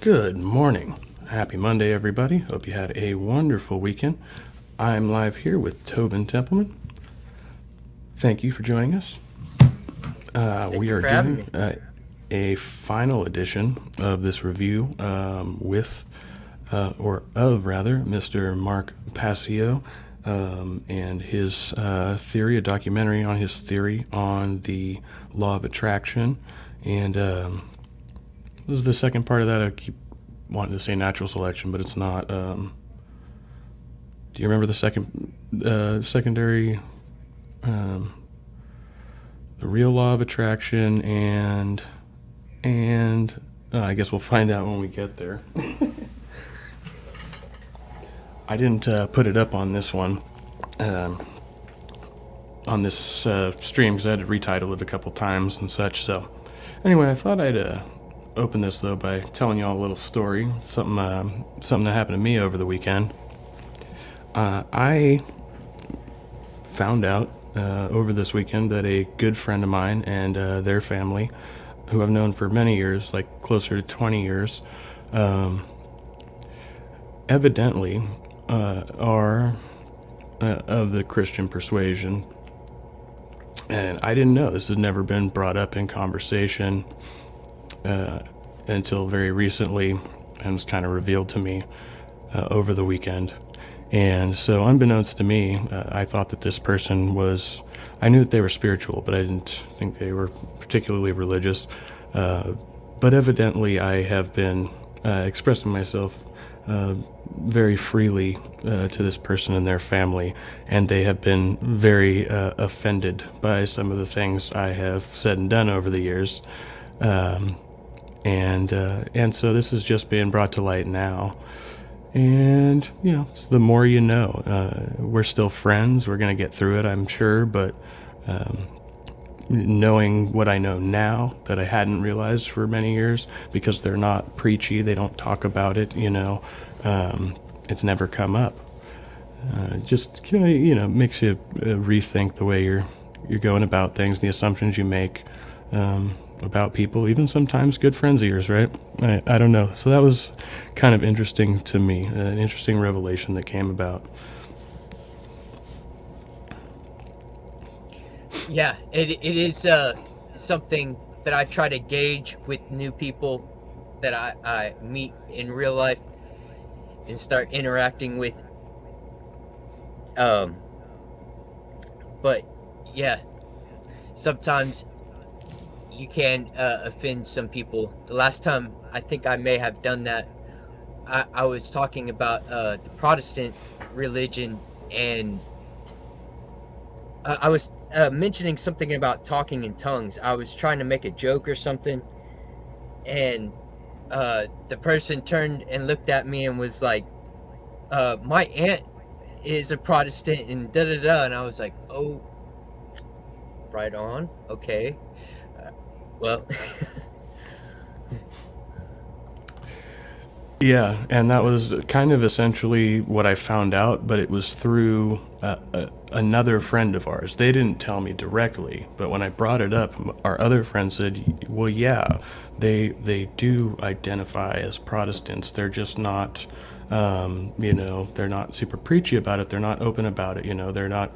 Good morning. Happy Monday, everybody. Hope you had a wonderful weekend. I'm live here with Tobin Templeman. Thank you for joining us. Thank We you are for having doing me. a final edition of this review with, or of rather, Mr. Mark Passio and his theory, a documentary on his theory on the law of attraction. And this is the second part of that. I keep wanting to say natural selection, but it's not. Do you remember the secondary, the real law of attraction, and I guess we'll find out when we get there. I didn't put it up on this one, on this stream, because I had to retitle it a couple times and such. So, anyway, I thought I'd open this though by telling y'all a little story, something that happened to me over the weekend. I found out over this weekend that a good friend of mine and their family, who I've known for many years, like closer to 20 years, evidently are of the Christian persuasion. And I didn't know. This had never been brought up in conversation until very recently, and was kind of revealed to me over the weekend. And so, unbeknownst to me, I thought that this person was, I knew that they were spiritual, but I didn't think they were particularly religious. But evidently, I have been expressing myself very freely to this person and their family, and they have been very offended by some of the things I have said and done over the years. And so this is just being brought to light now. And, so the more you know. We're still friends. We're going to get through it, I'm sure. But knowing what I know now that I hadn't realized for many years, because they're not preachy, they don't talk about it, it's never come up. Just, makes you rethink the way you're going about things, the assumptions you make about people, even sometimes good friends of yours, right? I don't know. So that was kind of interesting to me, an interesting revelation that came about. Yeah, it is something that I try to gauge with new people that I meet in real life and start interacting with. Um, but yeah, sometimes you can offend some people. The last time I think I may have done that, I was talking about the Protestant religion, and I was mentioning something about talking in tongues. I was trying to make a joke or something, and the person turned and looked at me and was like, "My aunt is a Protestant," and da da da. And I was like, "Oh, right on, okay." Well, Yeah, and that was kind of essentially what I found out, but it was through another friend of ours. They didn't tell me directly, but when I brought it up, our other friend said, "Well, yeah, they do identify as Protestants. They're just not, they're not super preachy about it. They're not open about it. They're not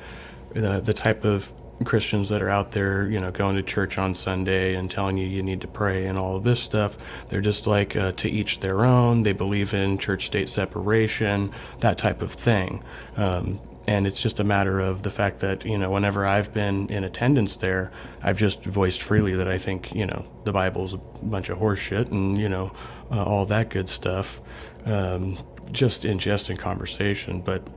the type of Christians that are out there, going to church on Sunday and telling you need to pray and all of this stuff. They're just like to each their own. They believe in church-state separation, that type of thing." And it's just a matter of the fact that, whenever I've been in attendance there, I've just voiced freely that I think, the Bible's a bunch of horse shit and, all that good stuff, just in conversation. But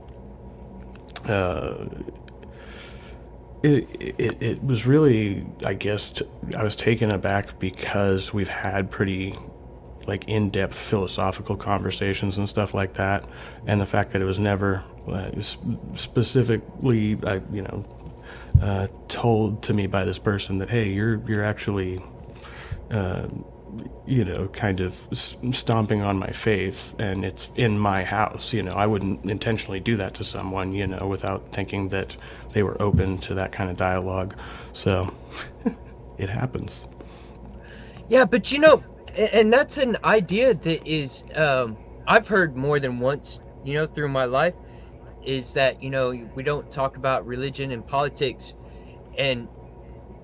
it was really, I guess, I was taken aback because we've had pretty like in-depth philosophical conversations and stuff like that, and the fact that it was never specifically, told to me by this person that, hey, you're actually kind of stomping on my faith, and it's in my house. I wouldn't intentionally do that to someone, without thinking that they were open to that kind of dialogue. So it happens. yeah, but And that's an idea that is I've heard more than once, through my life, is that we don't talk about religion and politics, and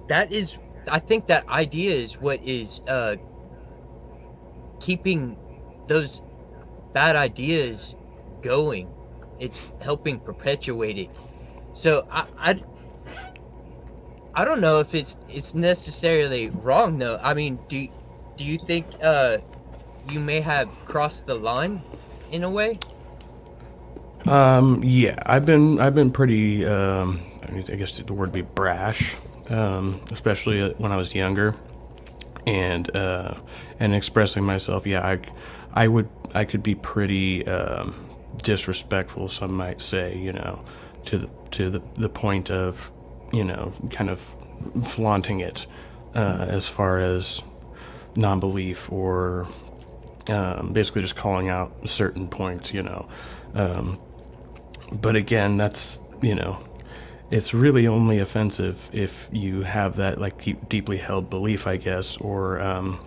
that is, I think that idea is what is keeping those bad ideas going. It's helping perpetuate it. So I don't know if it's necessarily wrong though. I mean, do you think you may have crossed the line in a way? Yeah, I've been pretty. I mean, I guess the word would be brash, especially when I was younger, and expressing myself. Yeah, I could be pretty disrespectful. Some might say, to the point of, kind of flaunting it, as far as non-belief, or basically just calling out certain points. But again, that's, it's really only offensive if you have that, like, deeply held belief, I guess, or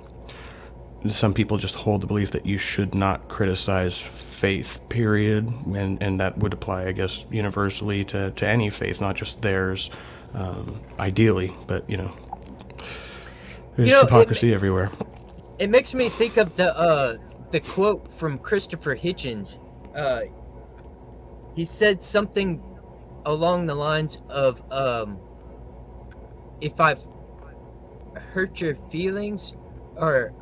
some people just hold the belief that you should not criticize faith, period, and that would apply, I guess, universally to any faith, not just theirs, ideally, but, You there's know, hypocrisy everywhere. it makes me think of the quote from Christopher Hitchens. Uh, he said something along the lines of, "If I've hurt your feelings," or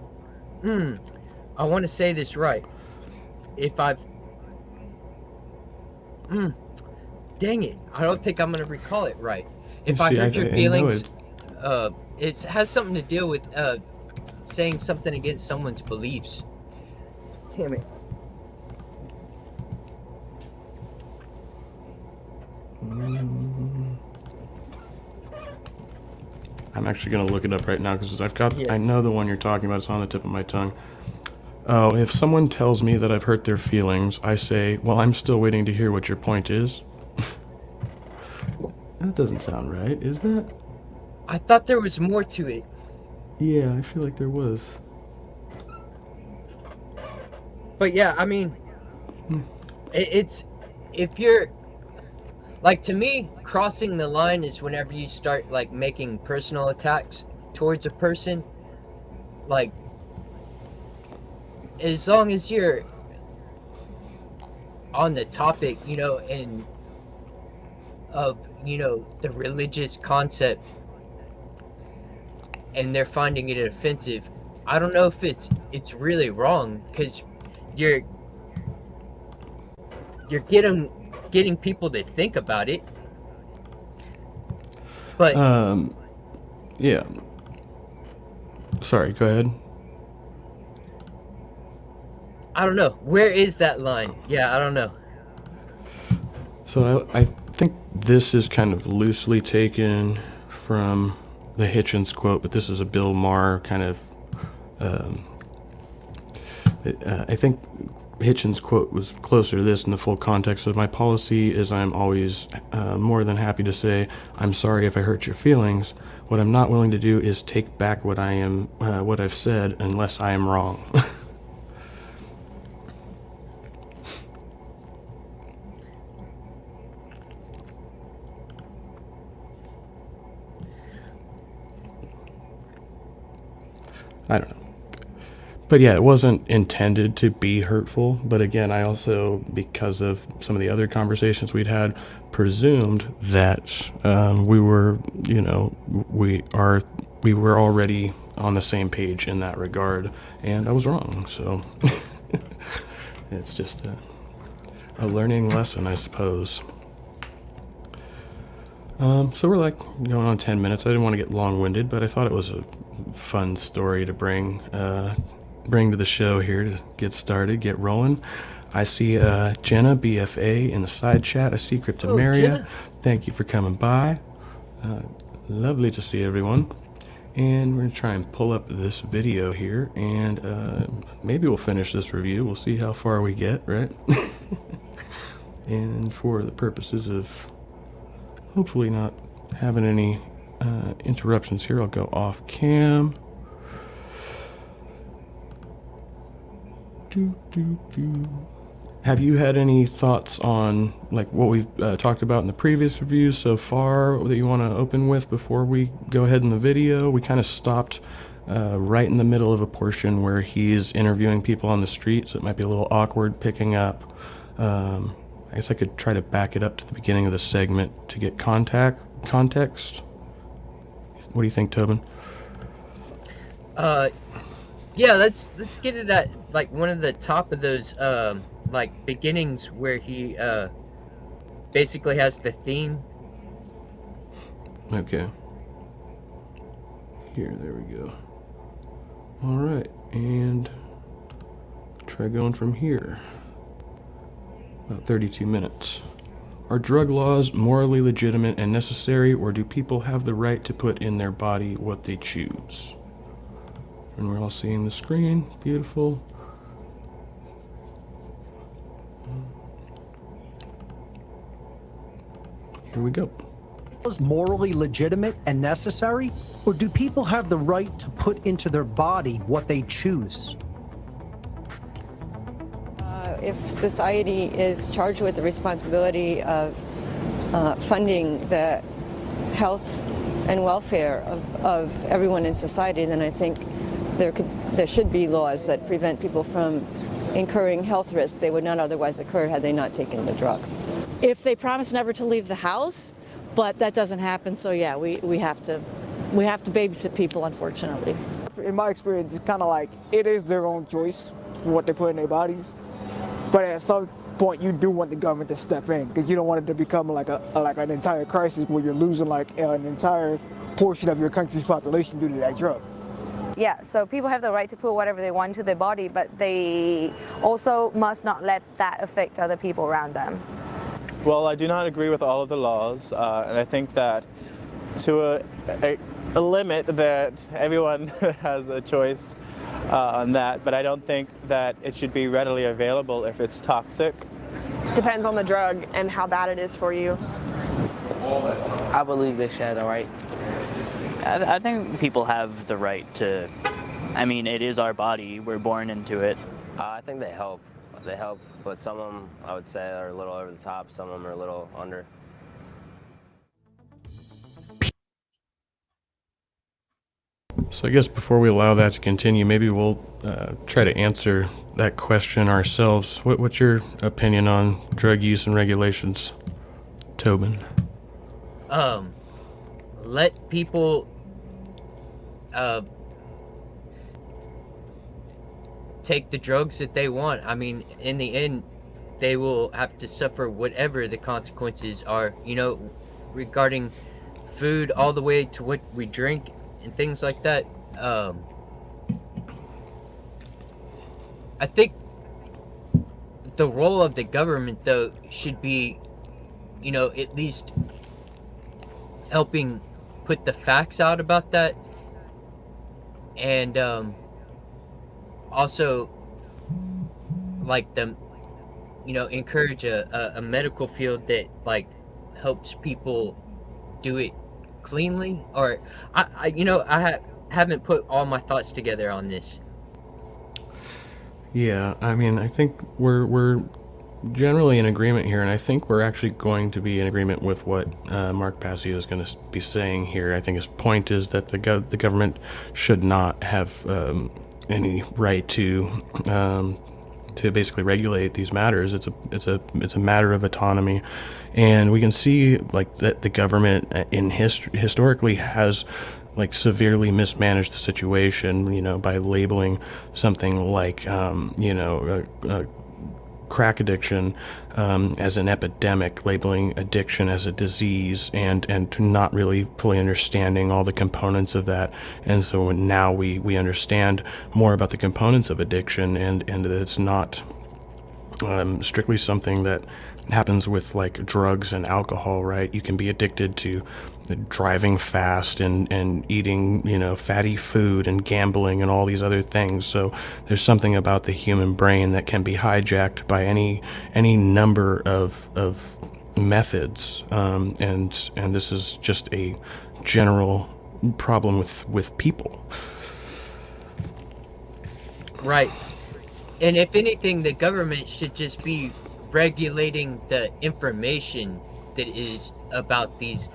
I want to say this right. If I've, mm, dang it, I don't think I'm gonna recall it right. You If I see, hurt your I know feelings, it. it has something to deal with saying something against someone's beliefs. Damn it. I'm actually going to look it up right now because I Yes. know the one you're talking about. It's on the tip of my tongue. Oh, if someone tells me that I've hurt their feelings, I say, well, I'm still waiting to hear what your point is. That doesn't sound right, is that? I thought there was more to it. Yeah, I feel like there was. But yeah, I mean, it's, if you're, like, to me, crossing the line is whenever you start, like, making personal attacks towards a person. Like, as long as you're on the topic, and of, the religious concept, and they're finding it offensive, I don't know if it's really wrong, because you're getting people to think about it. But Yeah. Sorry, go ahead. I don't know, where is that line? Yeah, I don't know. So I think this is kind of loosely taken from the Hitchens quote, but this is a Bill Maher kind of. I think Hitchens' quote was closer to this in the full context of my policy is I'm always more than happy to say, I'm sorry if I hurt your feelings. What I'm not willing to do is take back what I've said unless I am wrong. I don't know. But yeah, it wasn't intended to be hurtful. But again, I also, because of some of the other conversations we'd had, presumed that we were, we were already on the same page in that regard, and I was wrong. So it's just a learning lesson, I suppose. So we're like going on 10 minutes. I didn't want to get long-winded, but I thought it was a fun story to bring to the show here to get started, get rolling. I see Jenna, BFA, in the side chat. I see Cryptomaria. Jenna. Thank you for coming by. Lovely to see everyone. And we're going to try and pull up this video here, and maybe we'll finish this review. We'll see how far we get, right? And for the purposes of hopefully not having any interruptions here, I'll go off cam. Have you had any thoughts on like what we've talked about in the previous reviews so far that you want to open with before we go ahead in the video? We kind of stopped right in the middle of a portion where he's interviewing people on the street, so it might be a little awkward picking up. I guess I could try to back it up to the beginning of the segment to get context. What do you think, Tobin? Yeah, let's get it at like one of the top of those like beginnings where he basically has the theme. Okay. There we go. All right, and try going from here. About 32 minutes. Are drug laws morally legitimate and necessary, or do people have the right to put in their body what they choose? And we're all seeing the screen. Beautiful. Here we go. Is morally legitimate and necessary, or do people have the right to put into their body what they choose? If society is charged with the responsibility of funding the health and welfare of everyone in society, then I think there should be laws that prevent people from incurring health risks they would not otherwise occur had they not taken the drugs. If they promise never to leave the house, but that doesn't happen, so yeah, we have to babysit people, unfortunately. In my experience, it's kind of like it is their own choice for what they put in their bodies. But at some point, you do want the government to step in because you don't want it to become like an entire crisis where you're losing like an entire portion of your country's population due to that drug. Yeah, so people have the right to put whatever they want into their body, but they also must not let that affect other people around them. Well, I do not agree with all of the laws, and I think that to a limit that everyone has a choice on that, but I don't think that it should be readily available if it's toxic. Depends on the drug and how bad it is for you. I believe they should have the right. I think people have the right to, I mean, it is our body, we're born into it. I think they help. They help, but some of them, I would say, are a little over the top, some of them are a little under. So I guess before we allow that to continue, maybe we'll try to answer that question ourselves. What's your opinion on drug use and regulations, Tobin? Let people take the drugs that they want. I mean, in the end, they will have to suffer whatever the consequences are, you know, regarding food all the way to what we drink and things like that. I think the role of the government, though, should be, you know, at least helping put the facts out about that, and also like them, you know, encourage a medical field that like helps people do it cleanly. Or I you know, I haven't put all my thoughts together on this. Yeah, I mean, I think we're generally in agreement here, and I think we're actually going to be in agreement with what Mark Passio is going to be saying here. I think his point is that the government should not have any right to basically regulate these matters. It's a matter of autonomy, and we can see like that the government historically has like severely mismanaged the situation, you know, by labeling something like crack addiction as an epidemic, labeling addiction as a disease, and not really fully understanding all the components of that. And so now we understand more about the components of addiction, and that it's not strictly something that happens with like drugs and alcohol, right? You can be addicted to driving fast and eating, you know, fatty food and gambling and all these other things. So there's something about the human brain that can be hijacked by any number of methods, and this is just a general problem with people. Right. And if anything, the government should just be regulating the information that is about these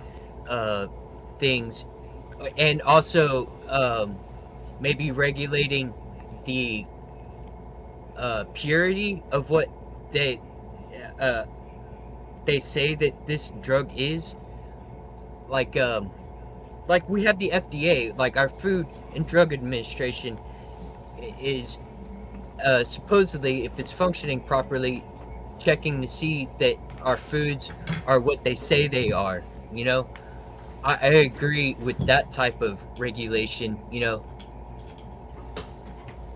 things, and also maybe regulating the purity of what they say that this drug is. Like we have the FDA, like our Food and Drug Administration is supposedly, if it's functioning properly, checking to see that our foods are what they say they are, you know? I agree with that type of regulation, you know?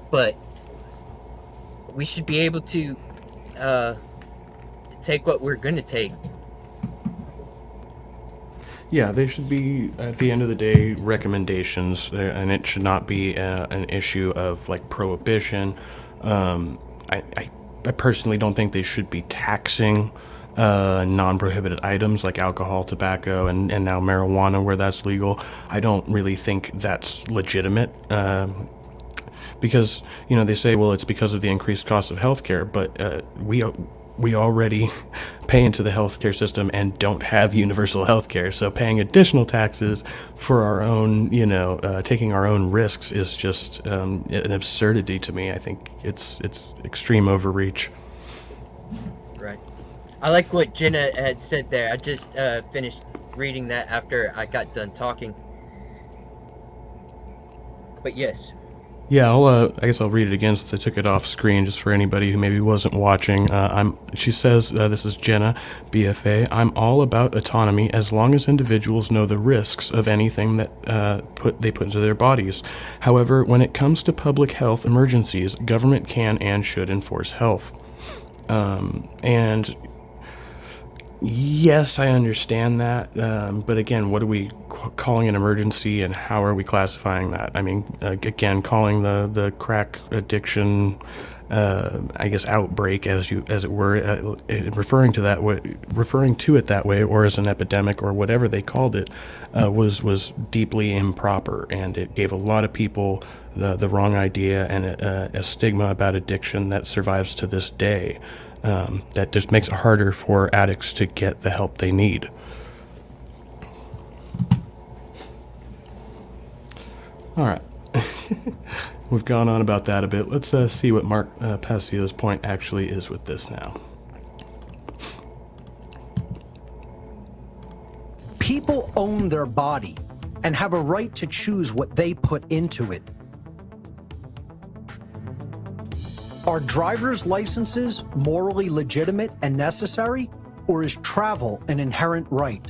But we should be able to take what we're gonna take. Yeah, they should be, at the end of the day, recommendations, and it should not be an issue of like prohibition. I personally don't think they should be taxing non-prohibited items like alcohol, tobacco, and now marijuana where that's legal. I don't really think that's legitimate. Because, you know, they say, well, it's because of the increased cost of healthcare, but we already pay into the healthcare system and don't have universal healthcare. So paying additional taxes for our own, taking our own risks is just an absurdity to me. I think it's extreme overreach. Right. I like what Jenna had said there. I just finished reading that after I got done talking. But yes. Yeah, I guess I'll read it again since I took it off screen, just for anybody who maybe wasn't watching. She says, this is Jenna, BFA, I'm all about autonomy as long as individuals know the risks of anything that they put into their bodies. However, when it comes to public health emergencies, government can and should enforce health. And yes, I understand that, but again, what are we calling an emergency, and how are we classifying that? I mean, again, calling the crack addiction, I guess, outbreak, as it were, referring to it that way, or as an epidemic, or whatever they called it, was deeply improper, and it gave a lot of people the wrong idea and a stigma about addiction that survives to this day. That just makes it harder for addicts to get the help they need. All right. We've gone on about that a bit. Let's see what Mark Passio's point actually is with this now. People own their body and have a right to choose what they put into it. Are driver's licenses morally legitimate and necessary, or is travel an inherent right?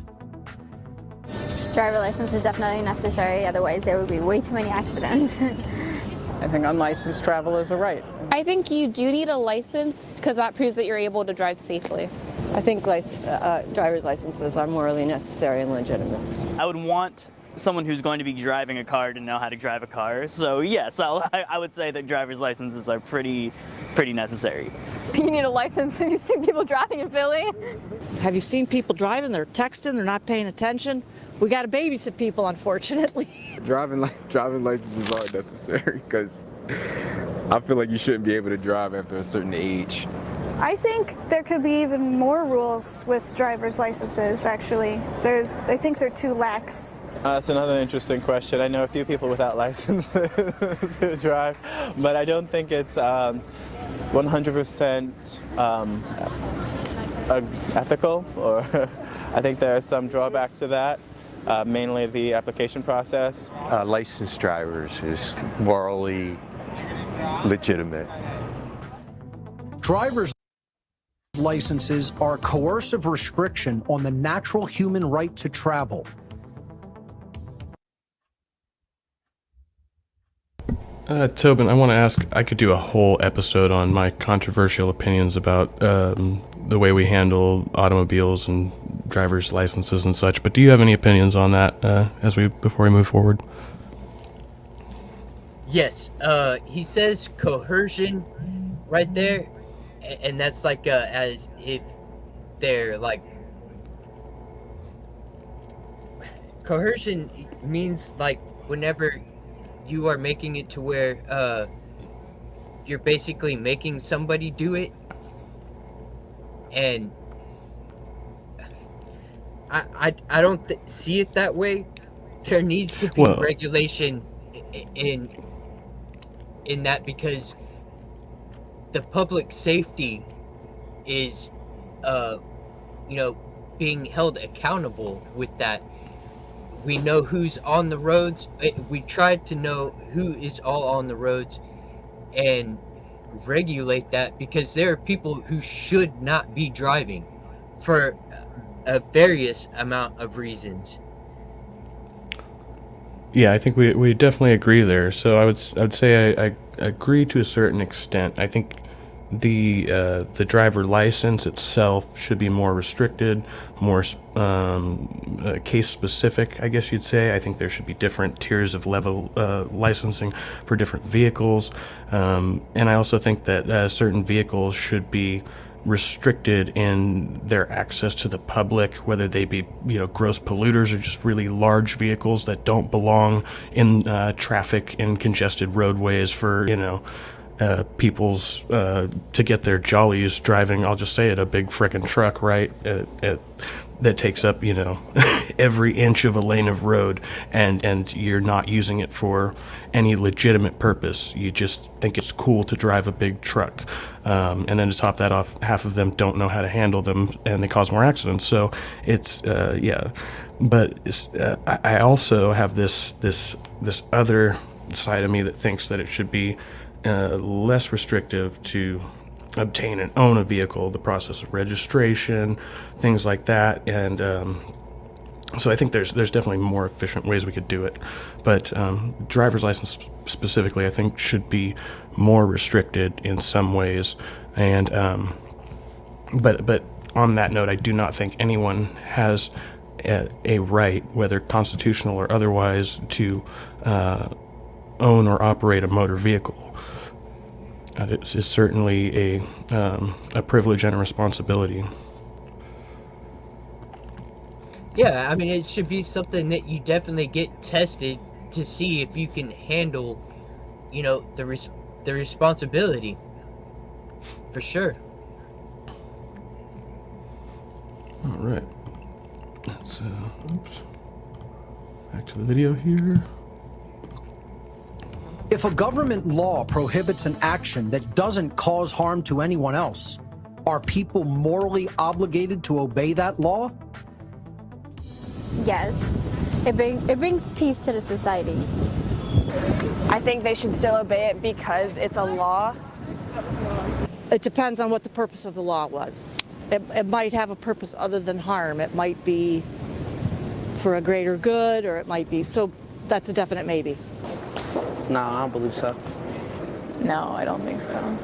Driver license is definitely necessary, otherwise there would be way too many accidents. I think unlicensed travel is a right. I think you do need a license because that proves that you're able to drive safely. I think driver's licenses are morally necessary and legitimate. I would want someone who's going to be driving a car to know how to drive a car. So yes, I would say that driver's licenses are pretty necessary. You need a license. Have you seen people driving in Philly? Have you seen people driving? They're texting, they're not paying attention. We got to babysit people, unfortunately. Driving licenses are necessary because I feel like you shouldn't be able to drive after a certain age. I think there could be even more rules with driver's licenses, actually. I think they're too lax. That's another interesting question. I know a few people without licenses who drive, but I don't think it's 100% ethical, or I think there are some drawbacks to that, mainly the application process. Licensed drivers is morally legitimate. Driver's licenses are a coercive restriction on the natural human right to travel. Tobin, I want to ask, I could do a whole episode on my controversial opinions about the way we handle automobiles and driver's licenses and such, but do you have any opinions on that before we move forward? Yes, he says coercion right there, and that's like as if they're like, coercion means like whenever you are making it to where you're basically making somebody do it. And I don't see it that way. There needs to be regulation in that, because the public safety is being held accountable with that. We know who's on the roads. We tried to know who is all on the roads and regulate that, because there are people who should not be driving for a various amount of reasons. Yeah, I think we definitely agree there. So I would say I agree to a certain extent. I think the driver license itself should be more restricted, more case specific, I guess you'd say. I think there should be different tiers of level licensing for different vehicles, and I also think that certain vehicles should be restricted in their access to the public, whether they be gross polluters or just really large vehicles that don't belong in traffic in congested roadways for people's to get their jollies driving. I'll just say it, a big frickin' truck, right? That takes up every inch of a lane of road, and you're not using it for any legitimate purpose. You just think it's cool to drive a big truck, and then to top that off, half of them don't know how to handle them, and they cause more accidents. So it's but I also have this other side of me that thinks that it should be less restrictive to obtain and own a vehicle, the process of registration, things like that, and so I think there's definitely more efficient ways we could do it, but driver's license specifically, I think, should be more restricted in some ways, and but on that note, I do not think anyone has a right, whether constitutional or otherwise, to own or operate a motor vehicle. It is certainly a privilege and a responsibility. Yeah, I mean, it should be something that you definitely get tested to see if you can handle, the responsibility. For sure. All right. Let's oops. Back to the video here. If a government law prohibits an action that doesn't cause harm to anyone else, are people morally obligated to obey that law? Yes. It brings peace to the society. I think they should still obey it because it's a law. It depends on what the purpose of the law was. It might have a purpose other than harm. It might be for a greater good, or it might be, so that's a definite maybe. No, I don't believe so. No, I don't think so.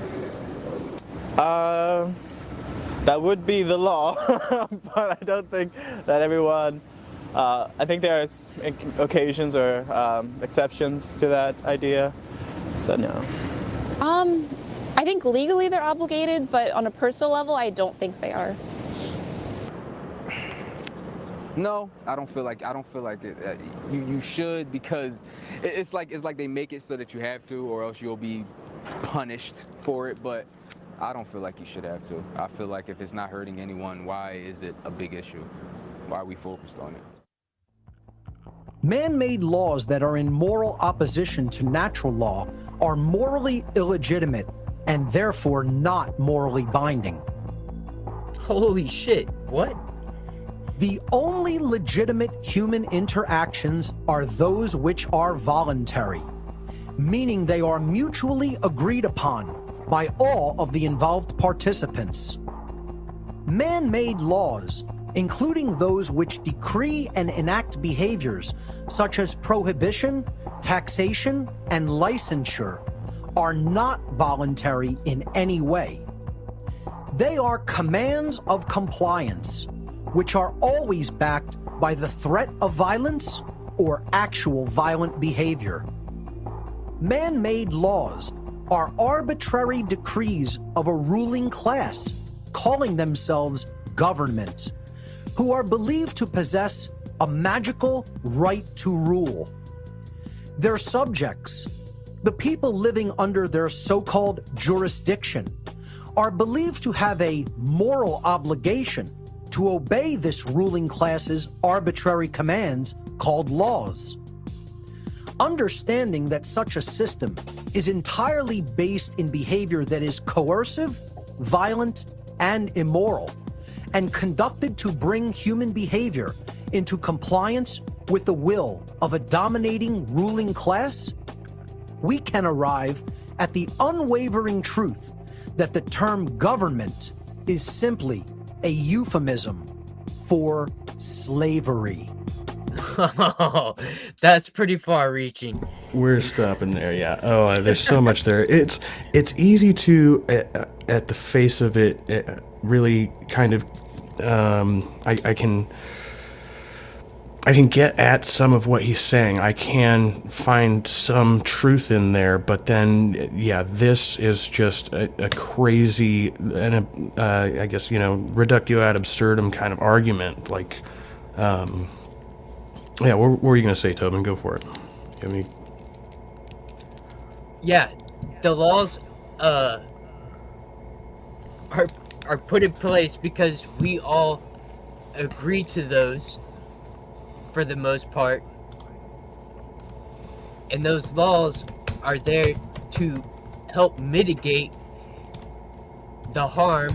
That would be the law, but I don't think that everyone. I think there are occasions or exceptions to that idea. So no. I think legally they're obligated, but on a personal level, I don't think they are. No, I don't feel like it. You should, because it's like they make it so that you have to, or else you'll be punished for it. But I don't feel like you should have to. I feel like if it's not hurting anyone, why is it a big issue? Why are we focused on it? Man-made laws that are in moral opposition to natural law are morally illegitimate and therefore not morally binding. Holy shit, what? The only legitimate human interactions are those which are voluntary, meaning they are mutually agreed upon by all of the involved participants. Man-made laws, including those which decree and enact behaviors such as prohibition, taxation, and licensure, are not voluntary in any way. They are commands of compliance, which are always backed by the threat of violence or actual violent behavior. Man-made laws are arbitrary decrees of a ruling class calling themselves government, who are believed to possess a magical right to rule. Their subjects, The people living under their so-called jurisdiction are believed to have a moral obligation to obey this ruling class's arbitrary commands called laws. Understanding that such a system is entirely based in behavior that is coercive, violent, and immoral, and conducted to bring human behavior into compliance with the will of a dominating ruling class, we can arrive at the unwavering truth that the term government is simply a euphemism for slavery. Oh, that's pretty far-reaching. We're stopping there, yeah. Oh, there's so much there. It's easy to, at the face of it, really kind of, I can get at some of what he's saying. I can find some truth in there, but then, yeah, this is just a crazy and I guess, reductio ad absurdum kind of argument. Like, yeah, what were you going to say, Tobin? Go for it. You have any... Yeah, the laws are put in place because we all agree to those for the most part. And those laws are there to help mitigate the harm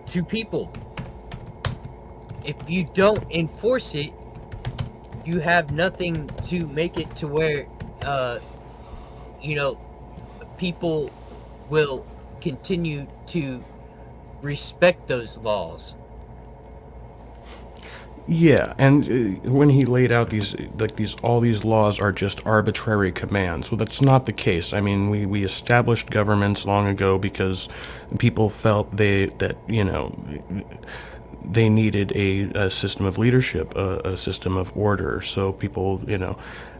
to people. If you don't enforce it, you have nothing to make it to where, people will continue to respect those laws. Yeah, and when he laid out all these laws are just arbitrary commands. Well, that's not the case. I mean, we established governments long ago because people felt they needed a system of leadership, a system of order. So people,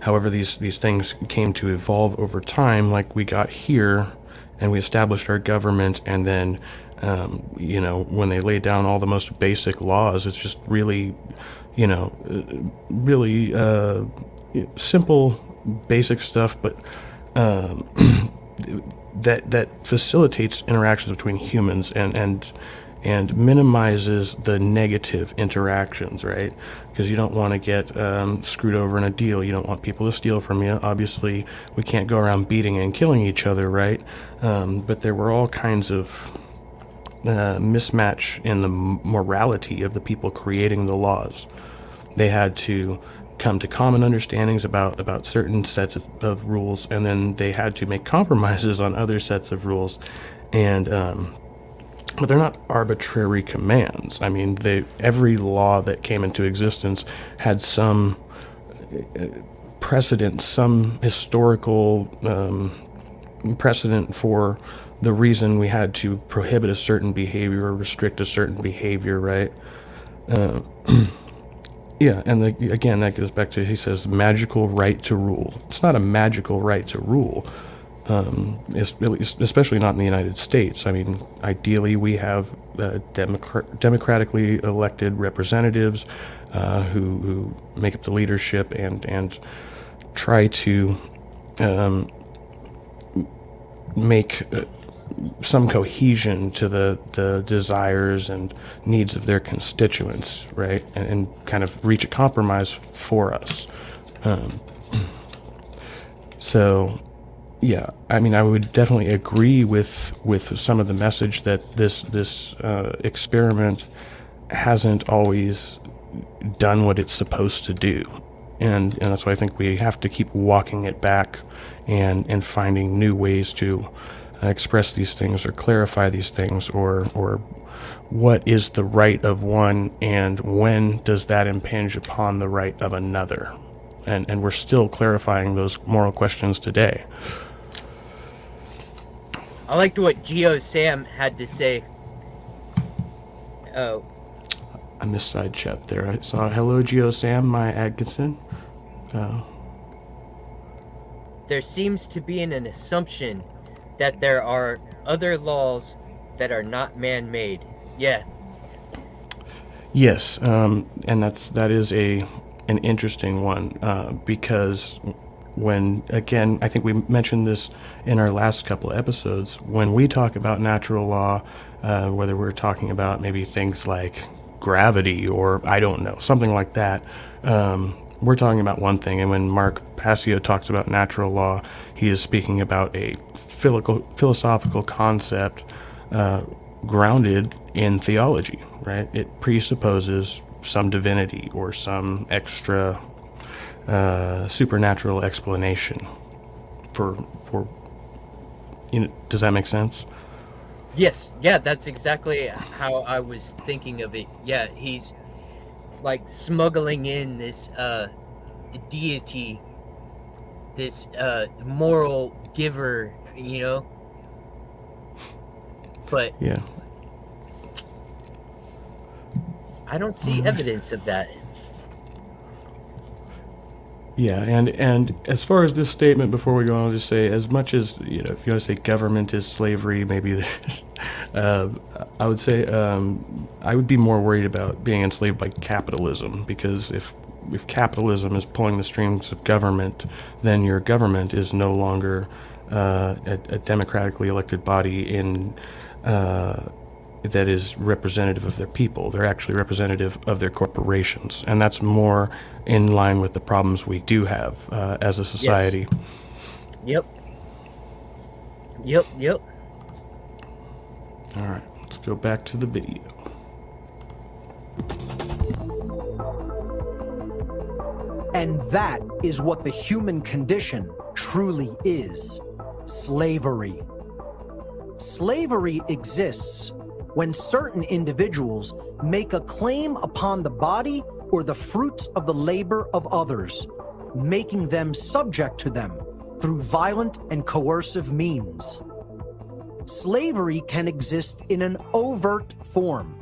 however these things came to evolve over time, like we got here and we established our government, and then when they laid down all the most basic laws, it's just really, really simple, basic stuff, but that facilitates interactions between humans and minimizes the negative interactions, right? Because you don't want to get screwed over in a deal. You don't want people to steal from you. Obviously, we can't go around beating and killing each other, right? But there were all kinds of mismatch in the morality of the people creating the laws. They had to come to common understandings about certain sets of rules, and then they had to make compromises on other sets of rules. And but they're not arbitrary commands. I mean, every law that came into existence had some precedent, some historical precedent for the reason we had to prohibit a certain behavior or restrict a certain behavior, right? Yeah, and again, that goes back to, he says, magical right to rule. It's not a magical right to rule. Especially not in the United States. I mean, ideally we have democratically elected representatives who make up the leadership and try to make some cohesion to the desires and needs of their constituents, right? And kind of reach a compromise for us. So, yeah, I mean, I would definitely agree with some of the message that this experiment hasn't always done what it's supposed to do, and that's why I think we have to keep walking it back and finding new ways to express these things or clarify these things, or what is the right of one and when does that impinge upon the right of another, and we're still clarifying those moral questions today. I liked what Geo Sam had to say. Oh. I missed side chat there. I saw hello Geo Sam, my Atkinson. There seems to be an assumption that there are other laws that are not man-made. Yeah. Yes, and that is an interesting one, because when, again, I think we mentioned this in our last couple of episodes, when we talk about natural law, whether we're talking about maybe things like gravity or, I don't know, something like that, we're talking about one thing. And when Mark Passio talks about natural law, he is speaking about a philosophical concept grounded in theology, right? It presupposes some divinity or some extra supernatural explanation for does that make sense? Yes, yeah, that's exactly how I was thinking of it. Yeah, he's like smuggling in this deity, this moral giver, but yeah, I don't see evidence of that. Yeah, and as far as this statement, before we go on, I'll just say, as much as, if you want to say government is slavery, maybe this, I would say I would be more worried about being enslaved by capitalism, because if capitalism is pulling the strings of government, then your government is no longer a democratically elected body that is representative of their people. They're actually representative of their corporations, and that's more in line with the problems we do have as a society. Yes. Yep. All right, let's go back to the video. And that is what the human condition truly is: slavery. Slavery exists when certain individuals make a claim upon the body or the fruits of the labor of others, making them subject to them through violent and coercive means. Slavery can exist in an overt form,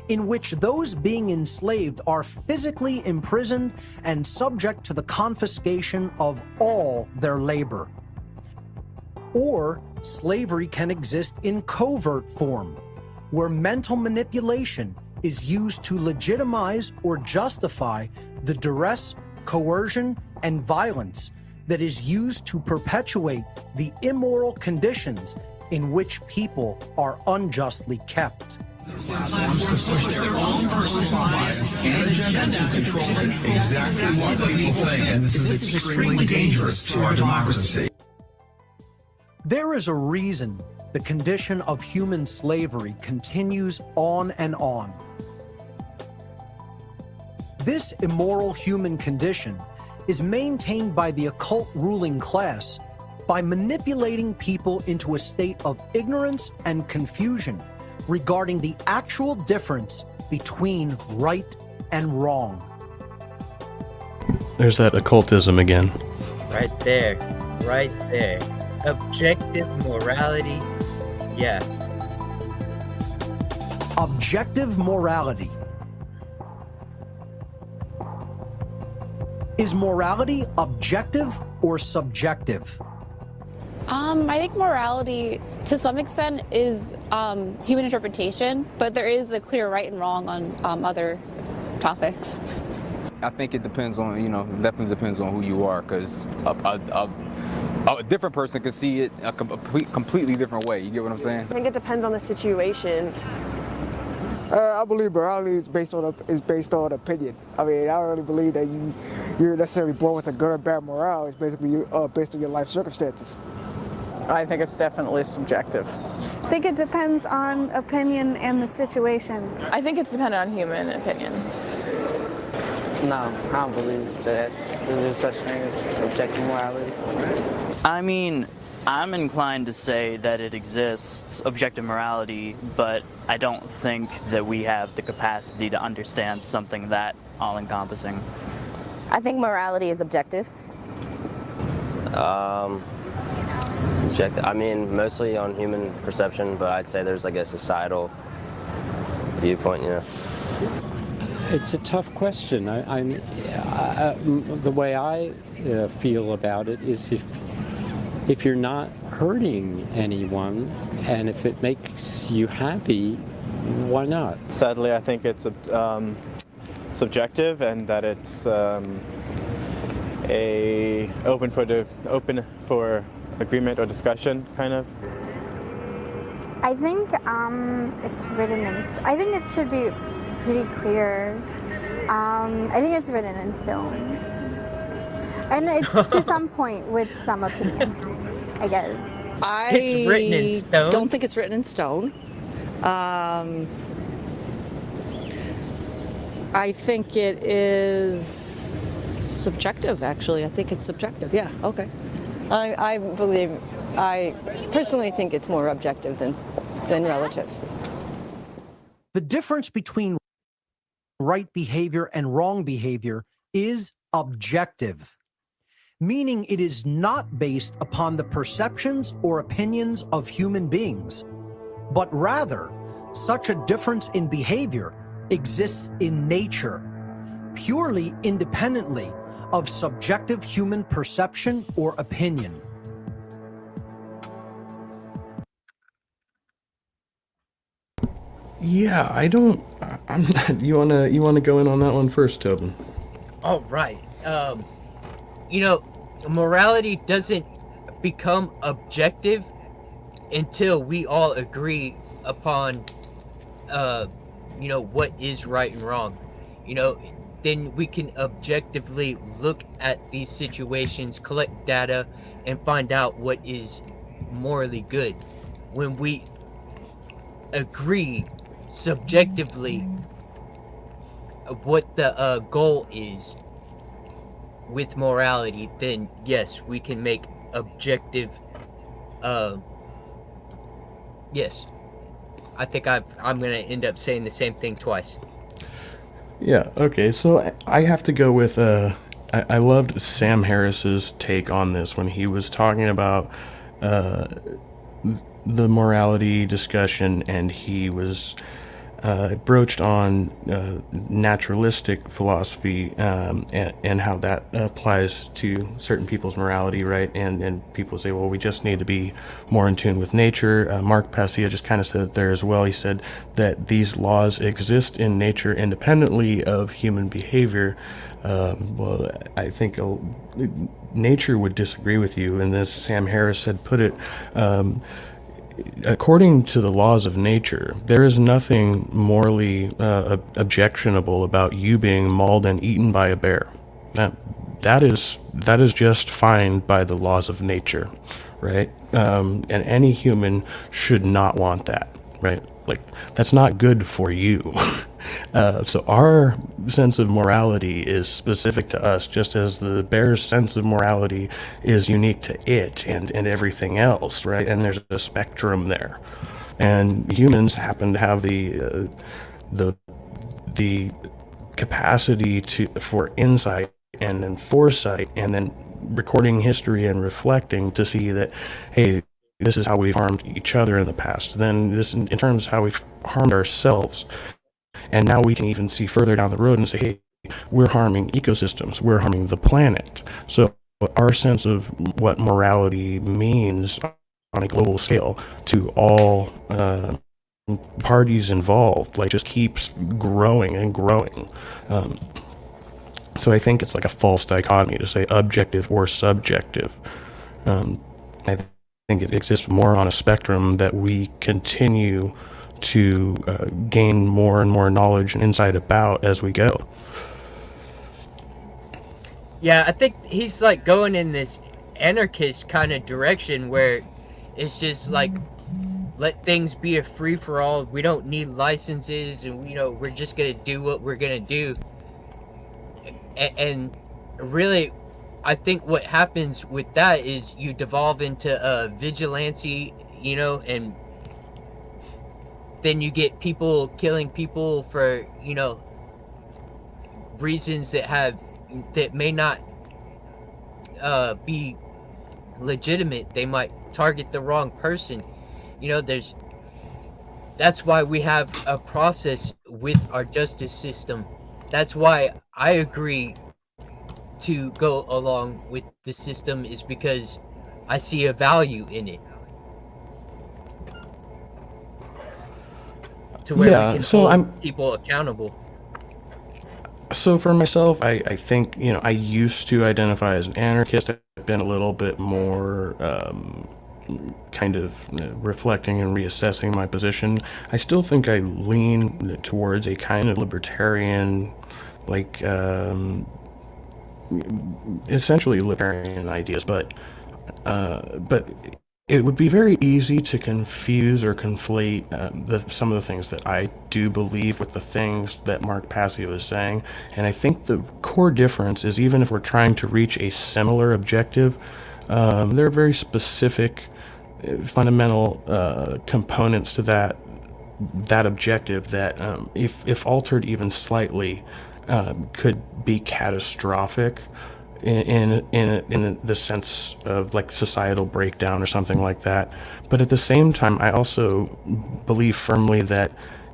in which those being enslaved are physically imprisoned and subject to the confiscation of all their labor. Or slavery can exist in covert form, where mental manipulation is used to legitimize or justify the duress, coercion, and violence that is used to perpetuate the immoral conditions in which people are unjustly kept. Platforms to push their own personal bias and agenda to control exactly what people think, and this is extremely dangerous to our democracy. There is a reason the condition of human slavery continues on and on. This immoral human condition is maintained by the occult ruling class by manipulating people into a state of ignorance and confusion regarding the actual difference between right and wrong. There's that occultism again. Right there. Objective morality. Yeah. Objective morality. Is morality objective or subjective? I think morality, to some extent, is human interpretation, but there is a clear right and wrong on other topics. I think it depends on, definitely depends on who you are, because a different person can see it a completely different way. You get what I'm saying? I think it depends on the situation. I believe morality is based on opinion. I mean, I don't really believe that you're necessarily born with a good or bad morale. It's basically based on your life circumstances. I think it's definitely subjective. I think it depends on opinion and the situation. I think it's dependent on human opinion. No, I don't believe that there's such thing as objective morality. I mean, I'm inclined to say that it exists, objective morality, but I don't think that we have the capacity to understand something that all-encompassing. I think morality is objective. Objective. I mean, mostly on human perception, but I'd say there's like a societal viewpoint, It's a tough question. The way I feel about it is if you're not hurting anyone and if it makes you happy, why not? Sadly, I think it's subjective, and that it's open for agreement or discussion, kind of? I think it's written in. I think it should be pretty clear. I think it's written in stone, and it's to some point with some opinion, I guess. It's written in stone? Don't think it's written in stone. I think it is subjective, actually. I think it's subjective. Yeah, okay. I personally think it's more objective than relative. The difference between right behavior and wrong behavior is objective, meaning it is not based upon the perceptions or opinions of human beings, but rather such a difference in behavior exists in nature, purely independently of subjective human perception or opinion. Yeah, I'm not, you wanna go in on that one first, Tobin? All right. Morality doesn't become objective until we all agree upon, what is right and wrong. Then we can objectively look at these situations, collect data, and find out what is morally good. When we agree subjectively what the goal is with morality, then yes, we can make objective. Yes, I think I'm gonna end up saying the same thing twice. Yeah, okay, so I have to go with, I loved Sam Harris's take on this when he was talking about the morality discussion, and he was broached on naturalistic philosophy and how that applies to certain people's morality, right? And people say, well, we just need to be more in tune with nature. Mark Passio just kind of said it there as well. He said that these laws exist in nature independently of human behavior. Well, I think nature would disagree with you, and as Sam Harris had put it, according to the laws of nature, there is nothing morally objectionable about you being mauled and eaten by a bear. That is just fine by the laws of nature, right? And any human should not want that, right? Like, that's not good for you. So our sense of morality is specific to us, just as the bear's sense of morality is unique to it and everything else, right? And there's a spectrum there. And humans happen to have the capacity for insight and then foresight and then recording history and reflecting to see that, hey, this is how we've harmed each other in the past. Then this in terms of how we've harmed ourselves. And now we can even see further down the road and say, hey, we're harming ecosystems, we're harming the planet. So our sense of what morality means on a global scale to all parties involved, like, just keeps growing and growing. So I think it's like a false dichotomy to say objective or subjective. I think it exists more on a spectrum that we continue to gain more and more knowledge and insight about as we go. Yeah, I think he's like going in this anarchist kind of direction where it's just like, let things be a free-for-all. We don't need licenses, and we're just gonna do what we're gonna do. And really, I think what happens with that is you devolve into vigilante, and then you get people killing people for, reasons that may not be legitimate. They might target the wrong person. That's why we have a process with our justice system. That's why I agree to go along with the system, is because I see a value in it. To where we can hold people accountable. So for myself, I think, I used to identify as an anarchist. I've been a little bit more kind of reflecting and reassessing my position. I still think I lean towards a kind of libertarian, like essentially libertarian ideas, but it would be very easy to confuse or conflate some of the things that I do believe with the things that Mark Passio is saying. And I think the core difference is, even if we're trying to reach a similar objective, there are very specific, fundamental components to that objective that, if altered even slightly, could be catastrophic in the sense of like societal breakdown or something like that. But at the same time, I also believe firmly that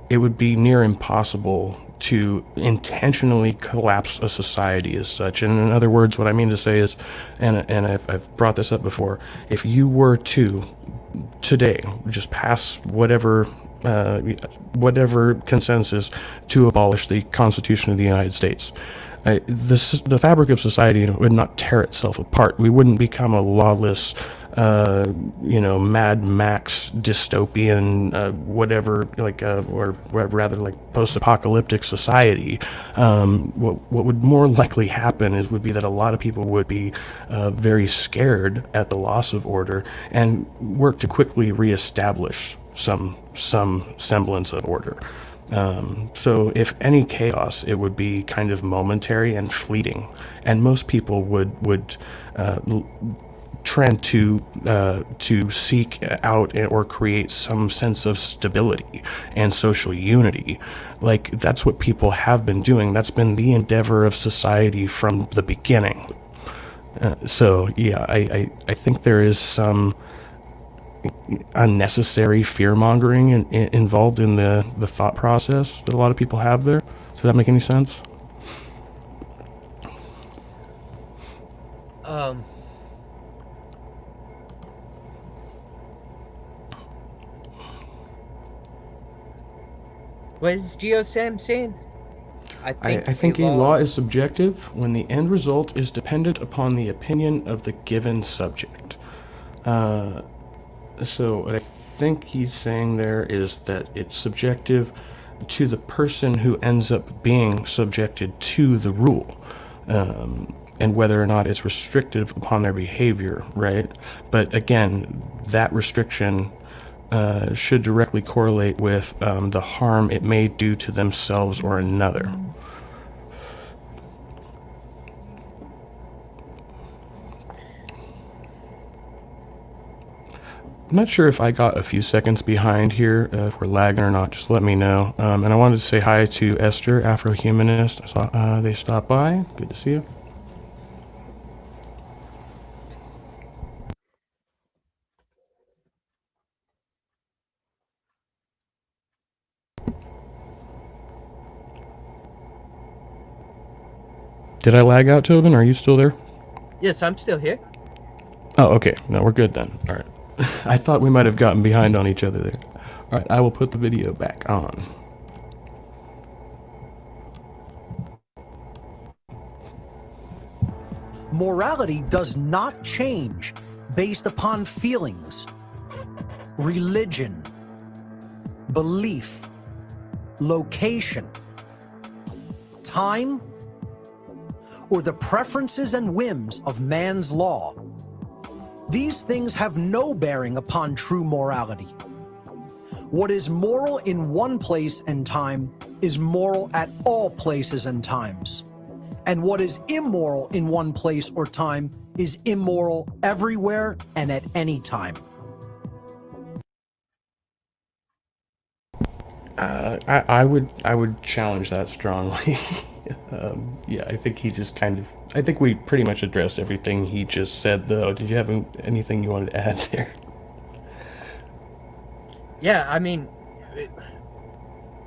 it would be near impossible to intentionally collapse a society as such. And in other words, what I mean to say is, and I've brought this up before, if you were to today just pass whatever consensus to abolish the Constitution of the United States, the fabric of society would not tear itself apart. We wouldn't become a lawless, Mad Max dystopian, whatever, or rather like post-apocalyptic society. What would more likely happen would be that a lot of people would be very scared at the loss of order and work to quickly reestablish some semblance of order. So if any chaos, it would be kind of momentary and fleeting, and most people would trend to seek out or create some sense of stability and social unity. Like, that's what people have been doing. That's been the endeavor of society from the beginning. So yeah, I think there is some unnecessary fear-mongering involved in the thought process that a lot of people have there. Does that make any sense? What is GeoSam saying? I think a law is subjective when the end result is dependent upon the opinion of the given subject. So what I think he's saying there is that it's subjective to the person who ends up being subjected to the rule, and whether or not it's restrictive upon their behavior, right? But again, that restriction should directly correlate with the harm it may do to themselves or another. I'm not sure if I got a few seconds behind here. If we're lagging or not, just let me know. And I wanted to say hi to Esther, Afro-Humanist. I saw they stopped by. Good to see you. Did I lag out, Tobin? Are you still there? Yes, I'm still here. Oh, okay. No, we're good then. All right. I thought we might have gotten behind on each other there. All right, I will put the video back on. Morality does not change based upon feelings, religion, belief, location, time, or the preferences and whims of man's law. These things have no bearing upon true morality. What is moral in one place and time is moral at all places and times. And what is immoral in one place or time is immoral everywhere and at any time. I would challenge that strongly. Yeah, I think he just I think we pretty much addressed everything he just said, though. Did you have anything you wanted to add there? Yeah, I mean,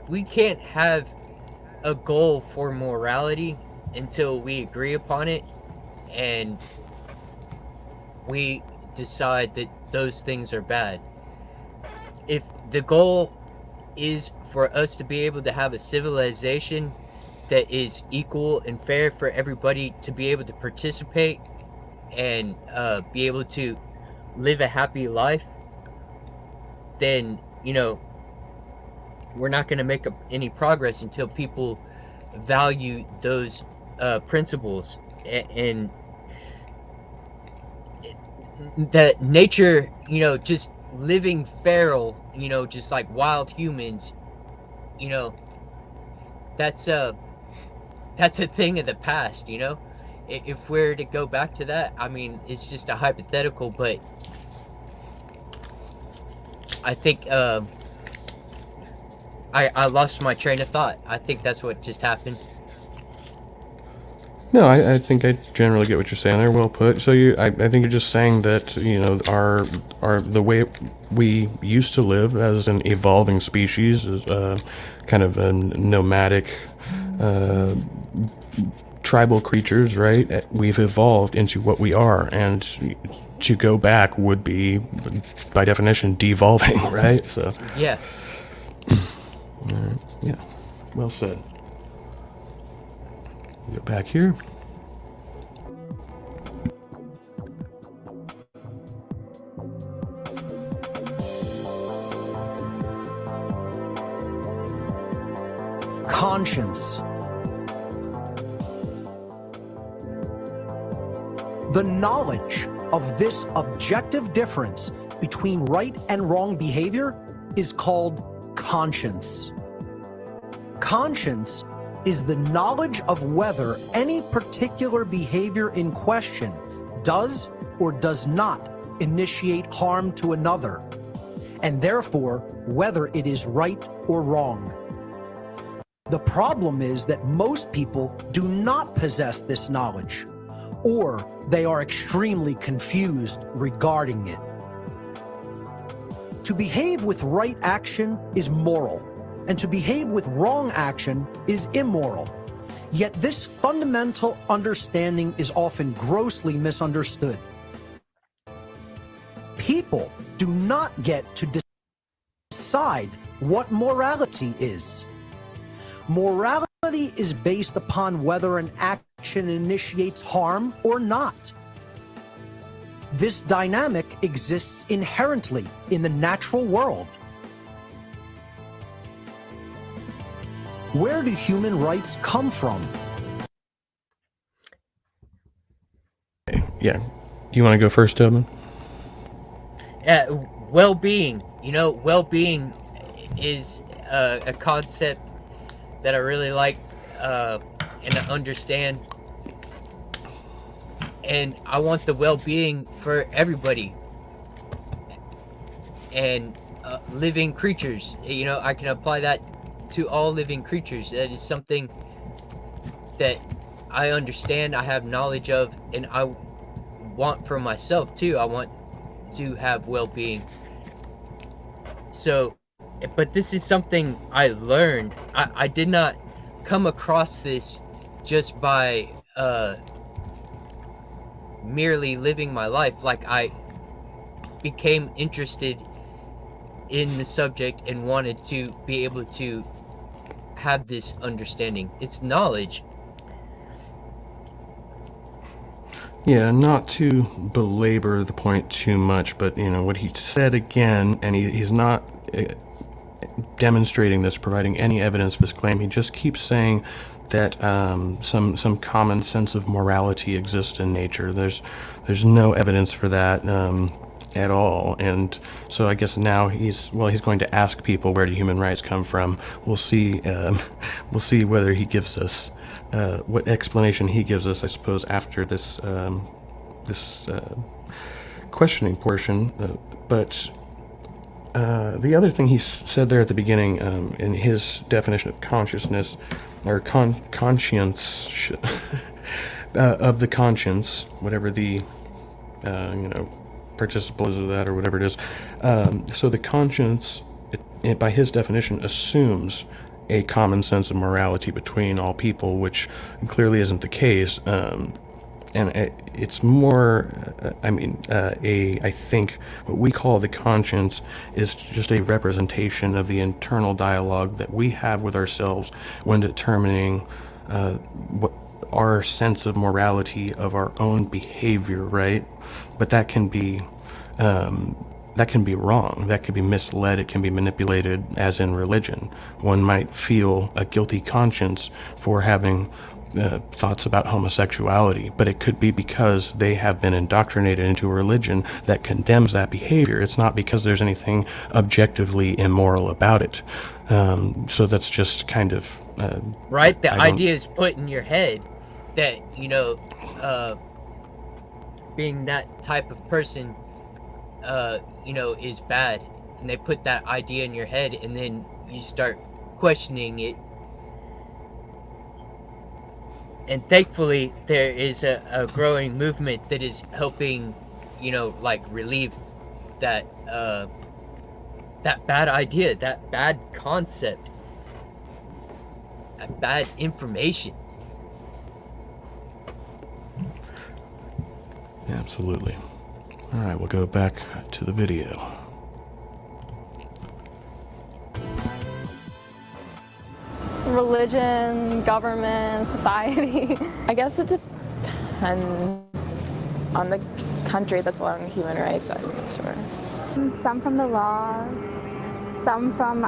we can't have a goal for morality until we agree upon it and we decide that those things are bad. If the goal is for us to be able to have a civilization that is equal and fair for everybody to be able to participate and be able to live a happy life, then, you know, we're not going to make any progress until people value those principles and that nature, you know, just living feral, you know, just like wild humans, you know, that's a thing of the past, you know. If we're to go back to that, I mean, it's just a hypothetical, but I think I lost my train of thought. I think that's what just happened. No, I think I generally get what you're saying there. Well put. So I think you're just saying that, you know, our the way we used to live as an evolving species is kind of a nomadic, tribal creatures, right? We've evolved into what we are, and to go back would be, by definition, devolving, right? So yeah. Yeah. Well said. Go back here. Conscience. The knowledge of this objective difference between right and wrong behavior is called conscience. Conscience is the knowledge of whether any particular behavior in question does or does not initiate harm to another, and therefore whether it is right or wrong. The problem is that most people do not possess this knowledge, or they are extremely confused regarding it. To behave with right action is moral, and to behave with wrong action is immoral. Yet this fundamental understanding is often grossly misunderstood. People do not get to decide what morality is. Morality is based upon whether an action initiates harm or not. This dynamic exists inherently in the natural world. Where do human rights come from? Yeah. Do you want to go first, Tobin? Well-being. You know, well-being is a concept that I really like and understand. And I want the well-being for everybody. And living creatures. You know, I can apply that to all living creatures. That is something that I understand, I have knowledge of, and I want for myself too. I want to have well-being. So, but this is something I learned. I did not come across this just by merely living my life. Like, I became interested in the subject and wanted to be able to have this understanding. It's knowledge. Yeah, not to belabor the point too much, but, you know, what he said again, and he's not demonstrating this, providing any evidence of his claim. He just keeps saying that some common sense of morality exists in nature. There's no evidence for that at all, and so I guess now he's going to ask people, where do human rights come from? We'll see whether he gives us what explanation he gives us, I suppose, after this questioning portion. But the other thing he said there at the beginning, in his definition of consciousness, or conscience, of the conscience, whatever the participle is of that, or whatever it is. So the conscience, by his definition, assumes a common sense of morality between all people, which clearly isn't the case. And it's more, I think what we call the conscience is just a representation of the internal dialogue that we have with ourselves when determining what our sense of morality of our own behavior, right? But that can be wrong. That could be misled. It can be manipulated, as in religion. One might feel a guilty conscience for having thoughts about homosexuality, but it could be because they have been indoctrinated into a religion that condemns that behavior. It's not because there's anything objectively immoral about it. So that's just kind of right. The idea is put in your head that, you know, being that type of person, you know, is bad, and they put that idea in your head, and then you start questioning it. And thankfully, there is a growing movement that is helping, you know, like relieve that that bad idea, that bad concept, that bad information. Absolutely. All right, we'll go back to the video. Religion, government, society. I guess it depends on the country that's allowing human rights, I'm not sure. Some from the laws, some from,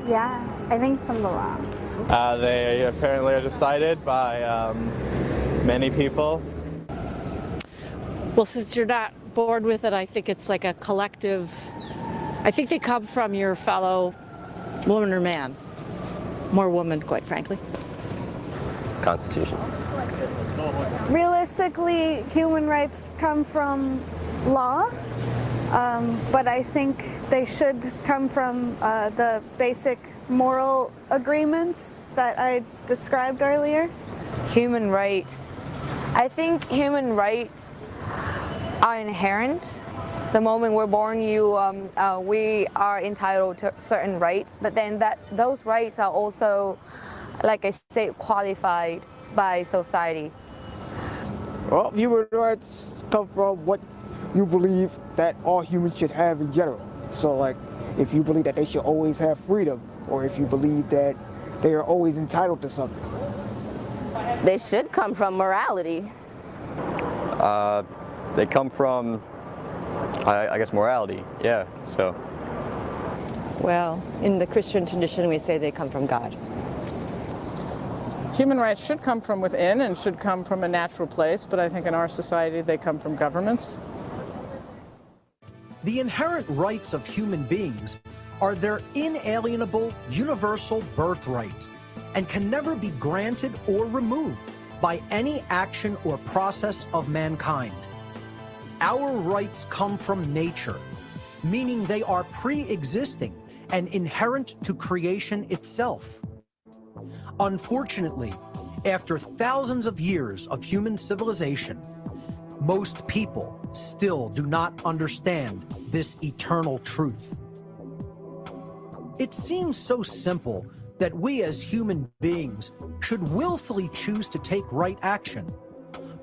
yeah, I think from the law. They apparently are decided by many people. Well, since you're not bored with it, I think it's like a collective. I think they come from your fellow woman or man. More woman, quite frankly. Constitution. Realistically, human rights come from law, but I think they should come from the basic moral agreements that I described earlier. Human rights. I think human rights are inherent. The moment we're born, we are entitled to certain rights, but then those rights are also, like I said, qualified by society. Well, human rights come from what you believe that all humans should have in general. So, like, if you believe that they should always have freedom, or if you believe that they are always entitled to something. They should come from morality. They come from, I guess, morality, yeah, so. Well, in the Christian tradition, we say they come from God. Human rights should come from within and should come from a natural place, but I think in our society they come from governments. The inherent rights of human beings are their inalienable, universal birthright and can never be granted or removed by any action or process of mankind. Our rights come from nature, meaning they are pre-existing and inherent to creation itself. Unfortunately, after thousands of years of human civilization, most people still do not understand this eternal truth. It seems so simple that we as human beings should willfully choose to take right action,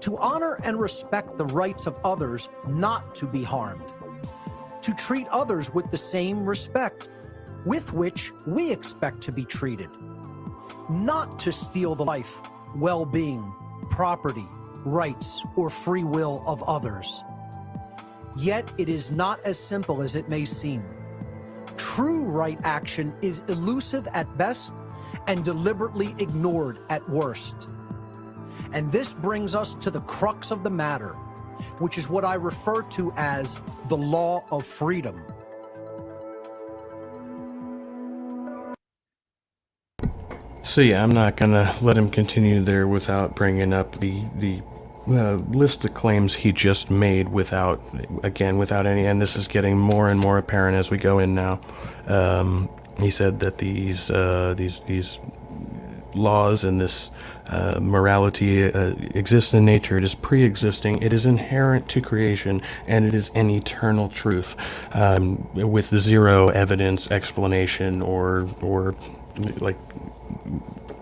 to honor and respect the rights of others not to be harmed, to treat others with the same respect with which we expect to be treated, not to steal the life, well-being, property, rights, or free will of others. Yet it is not as simple as it may seem. True right action is elusive at best and deliberately ignored at worst. And this brings us to the crux of the matter, which is what I refer to as the law of freedom. So yeah, I'm not gonna let him continue there without bringing up the list of claims he just made without any, and this is getting more and more apparent as we go in now. He said that these laws and this morality exists in nature. It is pre-existing, it is inherent to creation, and it is an eternal truth, with zero evidence, explanation, or like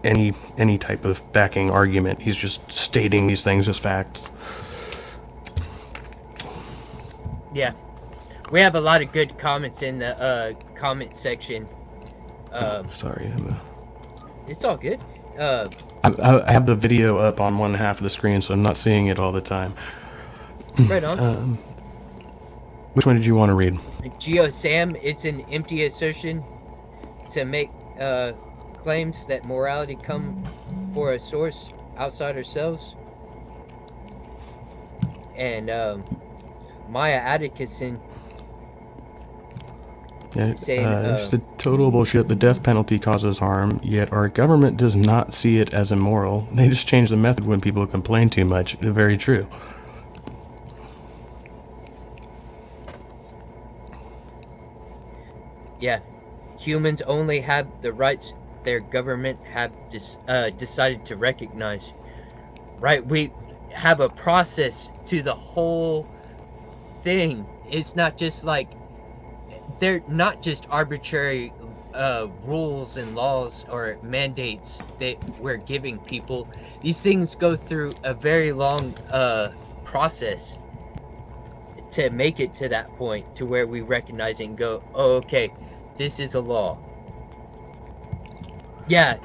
any type of backing argument. He's just stating these things as facts. Yeah, we have a lot of good comments in the comment section. Sorry, It's all good. I have the video up on one half of the screen, so I'm not seeing it all the time. Right on. Which one did you want to read? Geo Sam, it's an empty assertion to make claims that morality come for a source outside ourselves. And Maya Atkinson Yeah, saying, it's the total bullshit. The death penalty causes harm, yet our government does not see it as immoral. They just change the method when people complain too much. Very true. yeah, humans only have the rights their government have decided to recognize. Right? We have a process to the whole thing. It's not just like, they're not just arbitrary rules and laws or mandates that we're giving people. These things go through a very long process to make it to that point to where we recognize it and go, oh, okay, this is a law. Yeah,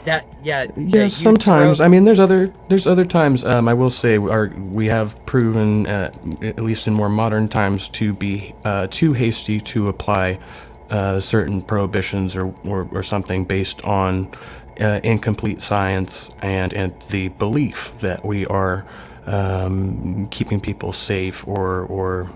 Yeah, sometimes. I mean, there's other times. I will say, we have proven, at least in more modern times, to be too hasty to apply certain prohibitions or something based on incomplete science and the belief that we are keeping people safe or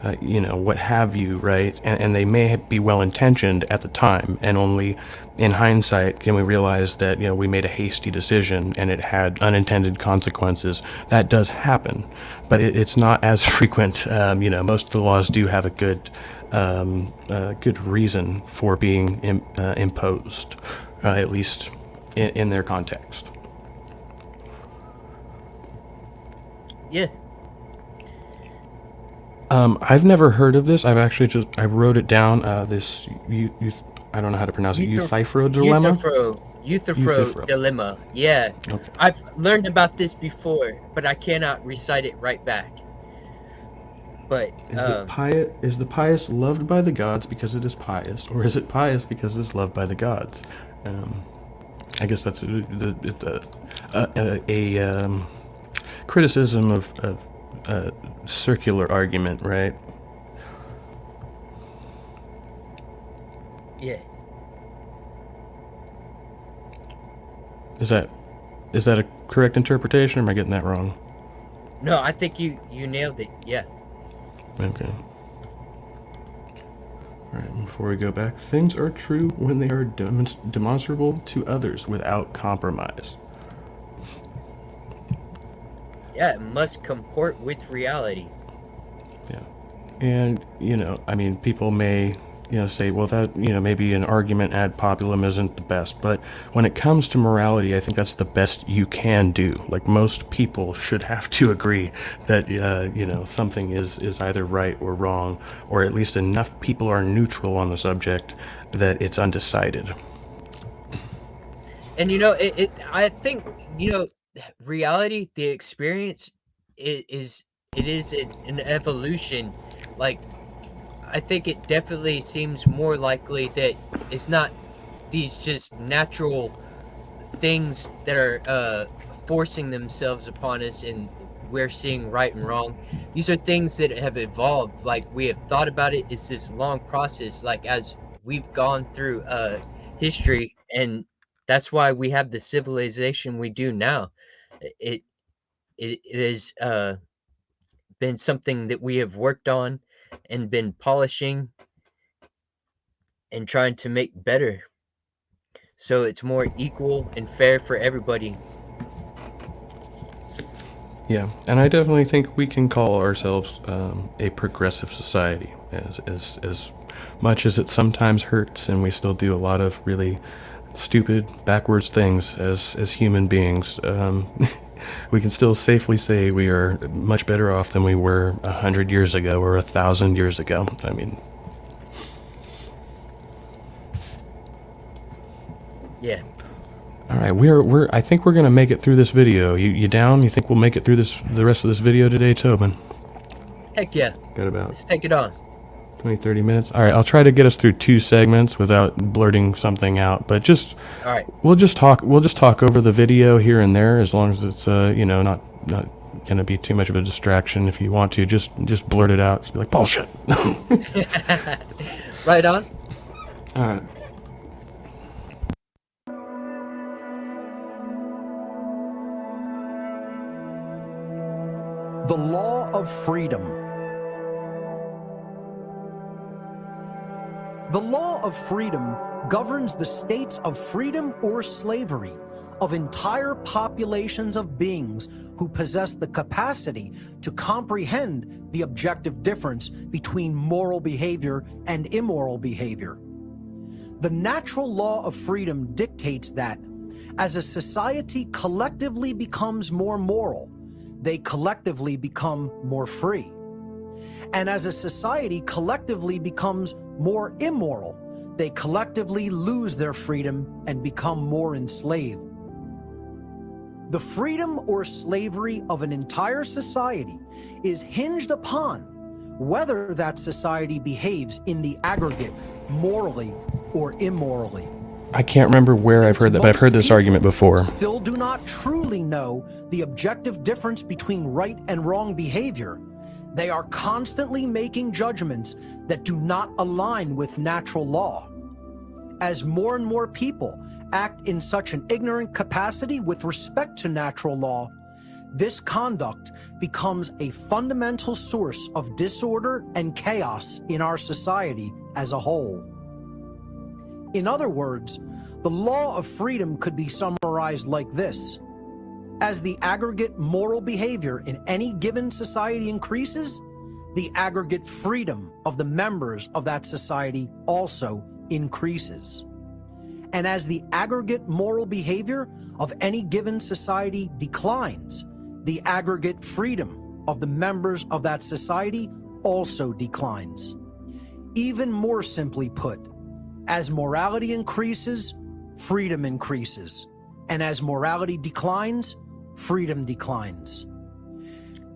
what have you, right? And they may be well-intentioned at the time, and only in hindsight can we realize that, we made a hasty decision and it had unintended consequences. That does happen, but it's not as frequent. Most of the laws do have a good reason for being imposed, at least in their context. Yeah. I've never heard of this. I've actually I wrote it down. I don't know how to pronounce it. Euthyphro dilemma? Euthyphro dilemma. Yeah. Okay. I've learned about this before, but I cannot recite it right back. But is the pious loved by the gods because it is pious, or is it pious because it's loved by the gods? I guess that's a criticism of circular argument, right? Yeah. Is that a correct interpretation, or am I getting that wrong? No, I think you nailed it. Yeah. Okay. Alright, before we go back, things are true when they are demonstrable to others without compromise. Yeah, it must comport with reality. Yeah. And, people may, say, well, that, maybe an argument ad populum isn't the best. But when it comes to morality, I think that's the best you can do. Like, most people should have to agree that, something is either right or wrong, or at least enough people are neutral on the subject that it's undecided. And, I think, reality, the experience it is an evolution. Like, I think it definitely seems more likely that it's not these just natural things that are forcing themselves upon us and we're seeing right and wrong. These are things that have evolved. Like, we have thought about it. It's this long process, like, as we've gone through history, and that's why we have the civilization we do now. It has been something that we have worked on and been polishing and trying to make better, so it's more equal and fair for everybody. Yeah, and I definitely think we can call ourselves a progressive society, as much as it sometimes hurts, and we still do a lot of really stupid, backwards things as human beings. We can still safely say we are much better off than we were 100 years ago or 1,000 years ago. I mean, yeah. All right, I think we're gonna make it through this video. You down? You think we'll make it through the rest of this video today, Tobin? Heck yeah. Good about. Let's take it on. 20, 30 minutes. All right, I'll try to get us through 2 segments without blurting something out. But just, All right. we'll just talk over the video here and there, as long as it's not gonna be too much of a distraction. If you want to, just blurt it out. Just be like bullshit. Right on. All right. The law of freedom. The law of freedom governs the states of freedom or slavery of entire populations of beings who possess the capacity to comprehend the objective difference between moral behavior and immoral behavior. The natural law of freedom dictates that as a society collectively becomes more moral, they collectively become more free. And as a society collectively becomes more immoral, they collectively lose their freedom and become more enslaved. The freedom or slavery of an entire society is hinged upon whether that society behaves in the aggregate morally or immorally. I can't remember where I've heard that, but I've heard this argument before. Still do not truly know the objective difference between right and wrong behavior. They are constantly making judgments that do not align with natural law. As more and more people act in such an ignorant capacity with respect to natural law, this conduct becomes a fundamental source of disorder and chaos in our society as a whole. In other words, the law of freedom could be summarized like this. As the aggregate moral behavior in any given society increases, the aggregate freedom of the members of that society also increases. And as the aggregate moral behavior of any given society declines, the aggregate freedom of the members of that society also declines. Even more simply put, as morality increases, freedom increases. And as morality declines, freedom declines.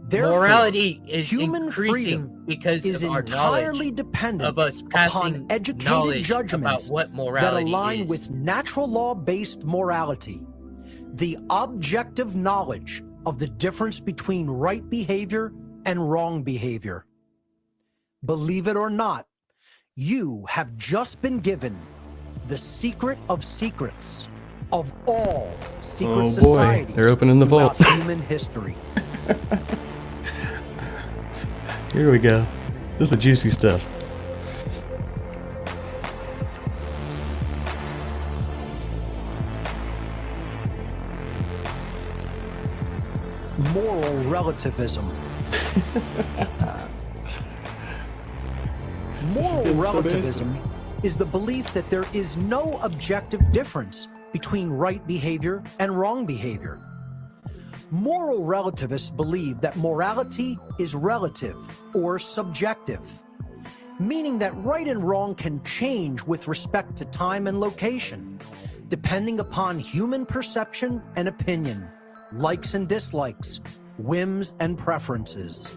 Therefore, morality is human increasing freedom because is of our entirely knowledge dependent of us passing upon educated knowledge judgments about what that morality align is. with natural law-based morality. The objective knowledge of the difference between right behavior and wrong behavior. Believe it or not, you have just been given the secret of secrets of all secret Oh boy, societies they're opening the vault. throughout human history. Here we go. This is the juicy stuff. Moral relativism. Moral relativism is the belief that there is no objective difference between right behavior and wrong behavior. Moral relativists believe that morality is relative or subjective, meaning that right and wrong can change with respect to time and location, depending upon human perception and opinion, likes and dislikes, whims and preferences.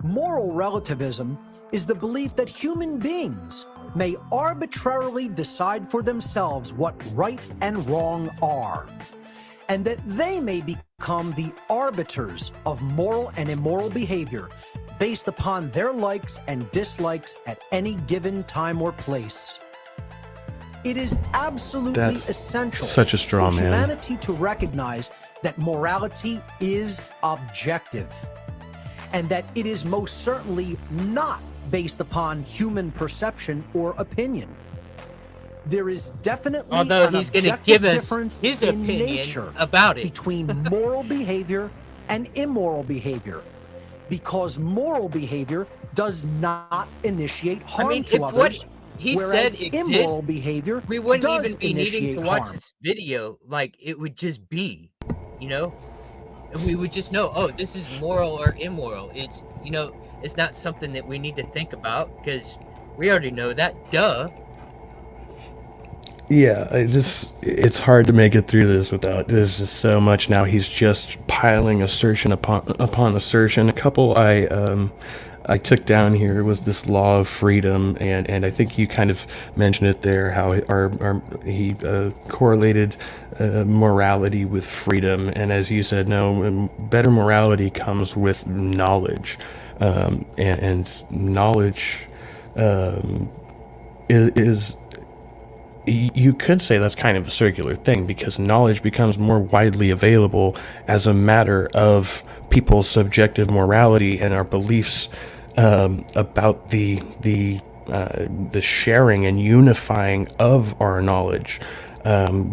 Moral relativism is the belief that human beings may arbitrarily decide for themselves what right and wrong are, and that they may become the arbiters of moral and immoral behavior based upon their likes and dislikes at any given time or place. It is absolutely That's essential such a straw for man. humanity to recognize that morality is objective, and that it is most certainly not based upon human perception or opinion. There is definitely Although an he's going to objective give us difference his in opinion nature about it. between moral behavior and immoral behavior, because moral behavior does not initiate harm to if others, what he whereas said immoral exists, behavior we wouldn't does even be needing to initiate watch harm. this video. Like, it would just be, you know? And we would just know, oh, this is moral or immoral. It's, you know, it's not something that we need to think about because we already know that. Duh. Yeah, it's hard to make it through this without, there's just so much now. He's just piling assertion upon assertion. A couple I I took down here was this law of freedom, and I think you kind of mentioned it there, how he correlated morality with freedom. And as you said, no, better morality comes with knowledge, and knowledge is you could say that's kind of a circular thing, because knowledge becomes more widely available as a matter of people's subjective morality and our beliefs about the sharing and unifying of our knowledge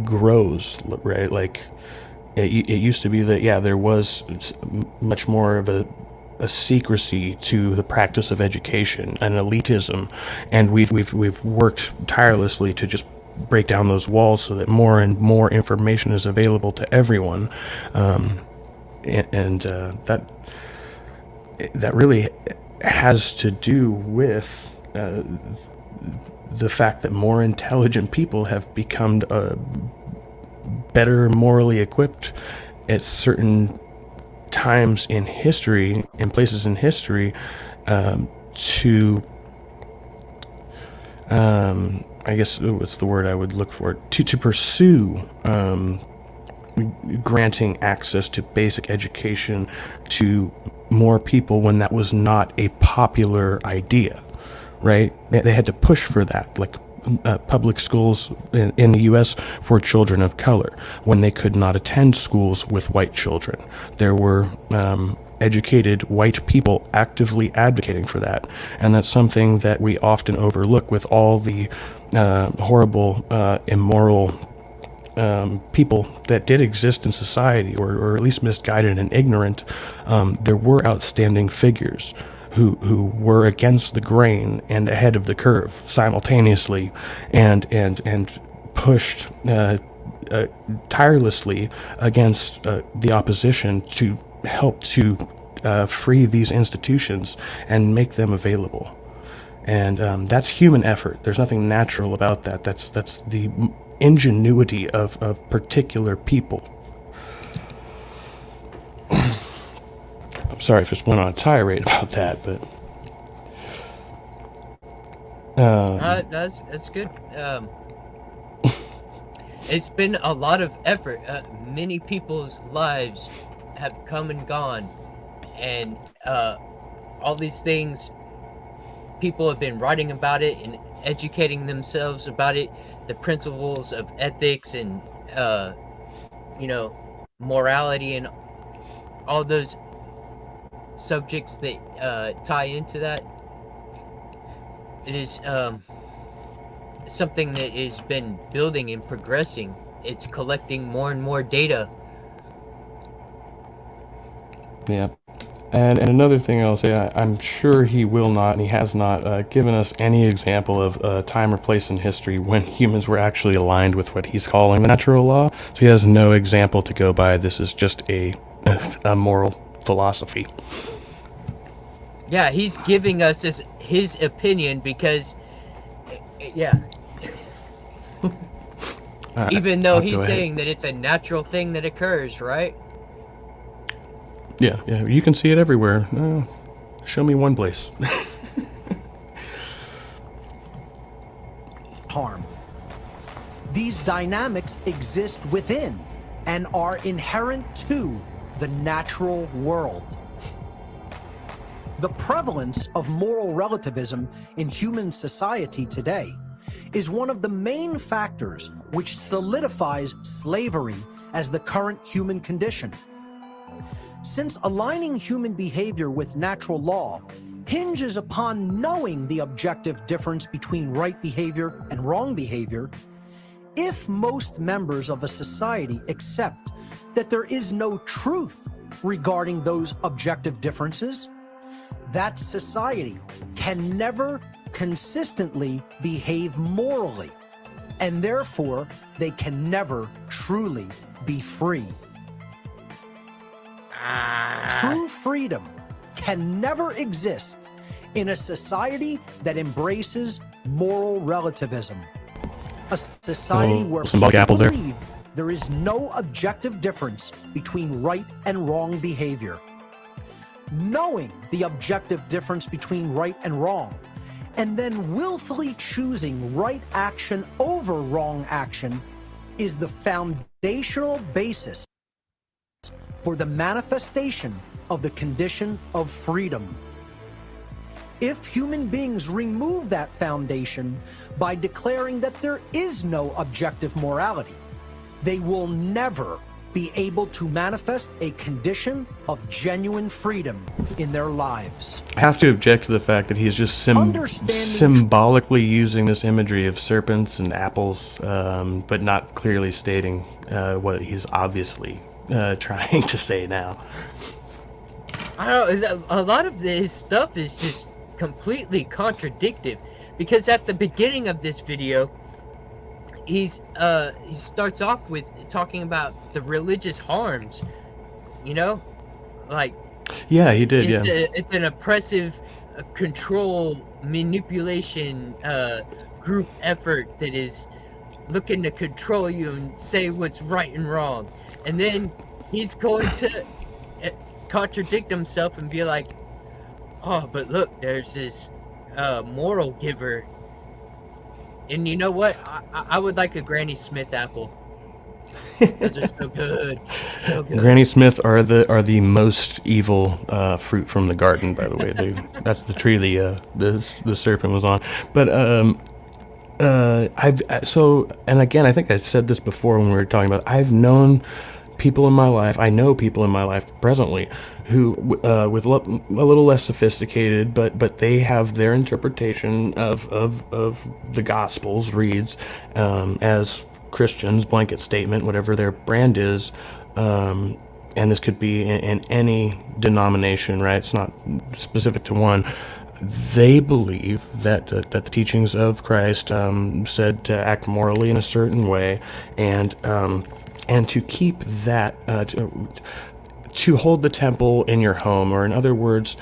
grows, right? Like it used to be that, yeah, there was much more of a secrecy to the practice of education, an elitism, and we've worked tirelessly to just break down those walls so that more and more information is available to everyone, and that really has to do with the fact that more intelligent people have become better morally equipped at certain times in history, in places in history, to I guess what's the word I would look for, to pursue granting access to basic education to more people when that was not a popular idea, right? They had to push for that, like public schools in the U.S. for children of color, when they could not attend schools with white children. There were educated white people actively advocating for that, and that's something that we often overlook with all the horrible, immoral people that did exist in society, or at least misguided and ignorant. There were outstanding figures who were against the grain and ahead of the curve simultaneously, and pushed tirelessly against the opposition to help to free these institutions and make them available. And that's human effort. There's nothing natural about that. That's the ingenuity of particular people. I'm sorry if I just went on a tirade about that, but that's good. It's been a lot of effort. Many people's lives have come and gone, and all these things, people have been writing about it and educating themselves about it, the principles of ethics and morality and all those subjects that tie into that. It is something that has been building and progressing. It's collecting more and more data. yeah. And another thing I'll say, I'm sure he will not, and he has not, given us any example of a time or place in history when humans were actually aligned with what he's calling the natural law. So he has no example to go by. This is just a moral philosophy. Yeah, he's giving us his opinion because, yeah. Even though he's saying that it's a natural thing that occurs, right? Yeah, you can see it everywhere. Show me one place. Harm. These dynamics exist within and are inherent to the natural world. The prevalence of moral relativism in human society today is one of the main factors which solidifies slavery as the current human condition. Since aligning human behavior with natural law hinges upon knowing the objective difference between right behavior and wrong behavior, if most members of a society accept that there is no truth regarding those objective differences, that society can never consistently behave morally, and therefore they can never truly be free. True freedom can never exist in a society that embraces moral relativism. A society where people believe there is no objective difference between right and wrong behavior. knowing the objective difference between right and wrong, and then willfully choosing right action over wrong action is the foundational basis for the manifestation of the condition of freedom. If human beings remove that foundation by declaring that there is no objective morality, they will never be able to manifest a condition of genuine freedom in their lives. I have to object to the fact that he's just symbolically using this imagery of serpents and apples, but not clearly stating what he's obviously trying to say now. I don't know, a lot of this stuff is just completely contradictive, because at the beginning of this video, he starts off with talking about the religious harms, you know, like, yeah, he did. It's an oppressive control manipulation group effort that is looking to control you and say what's right and wrong, and then he's going to contradict himself and be like, oh, but look, there's this moral giver. And you know what? I would like a Granny Smith apple. Those are so good. So good. Granny Smith are the most evil fruit from the garden, by the way. That's the tree the serpent was on. But and again, I think I said this before when we were talking about it, I know people in my life presently who with a little less sophisticated, but they have their interpretation of the Gospels reads as Christians, blanket statement, whatever their brand is, and this could be in any denomination, right? It's not specific to one. They believe that the teachings of Christ said to act morally in a certain way, and to keep that to hold the temple in your home, or in other words,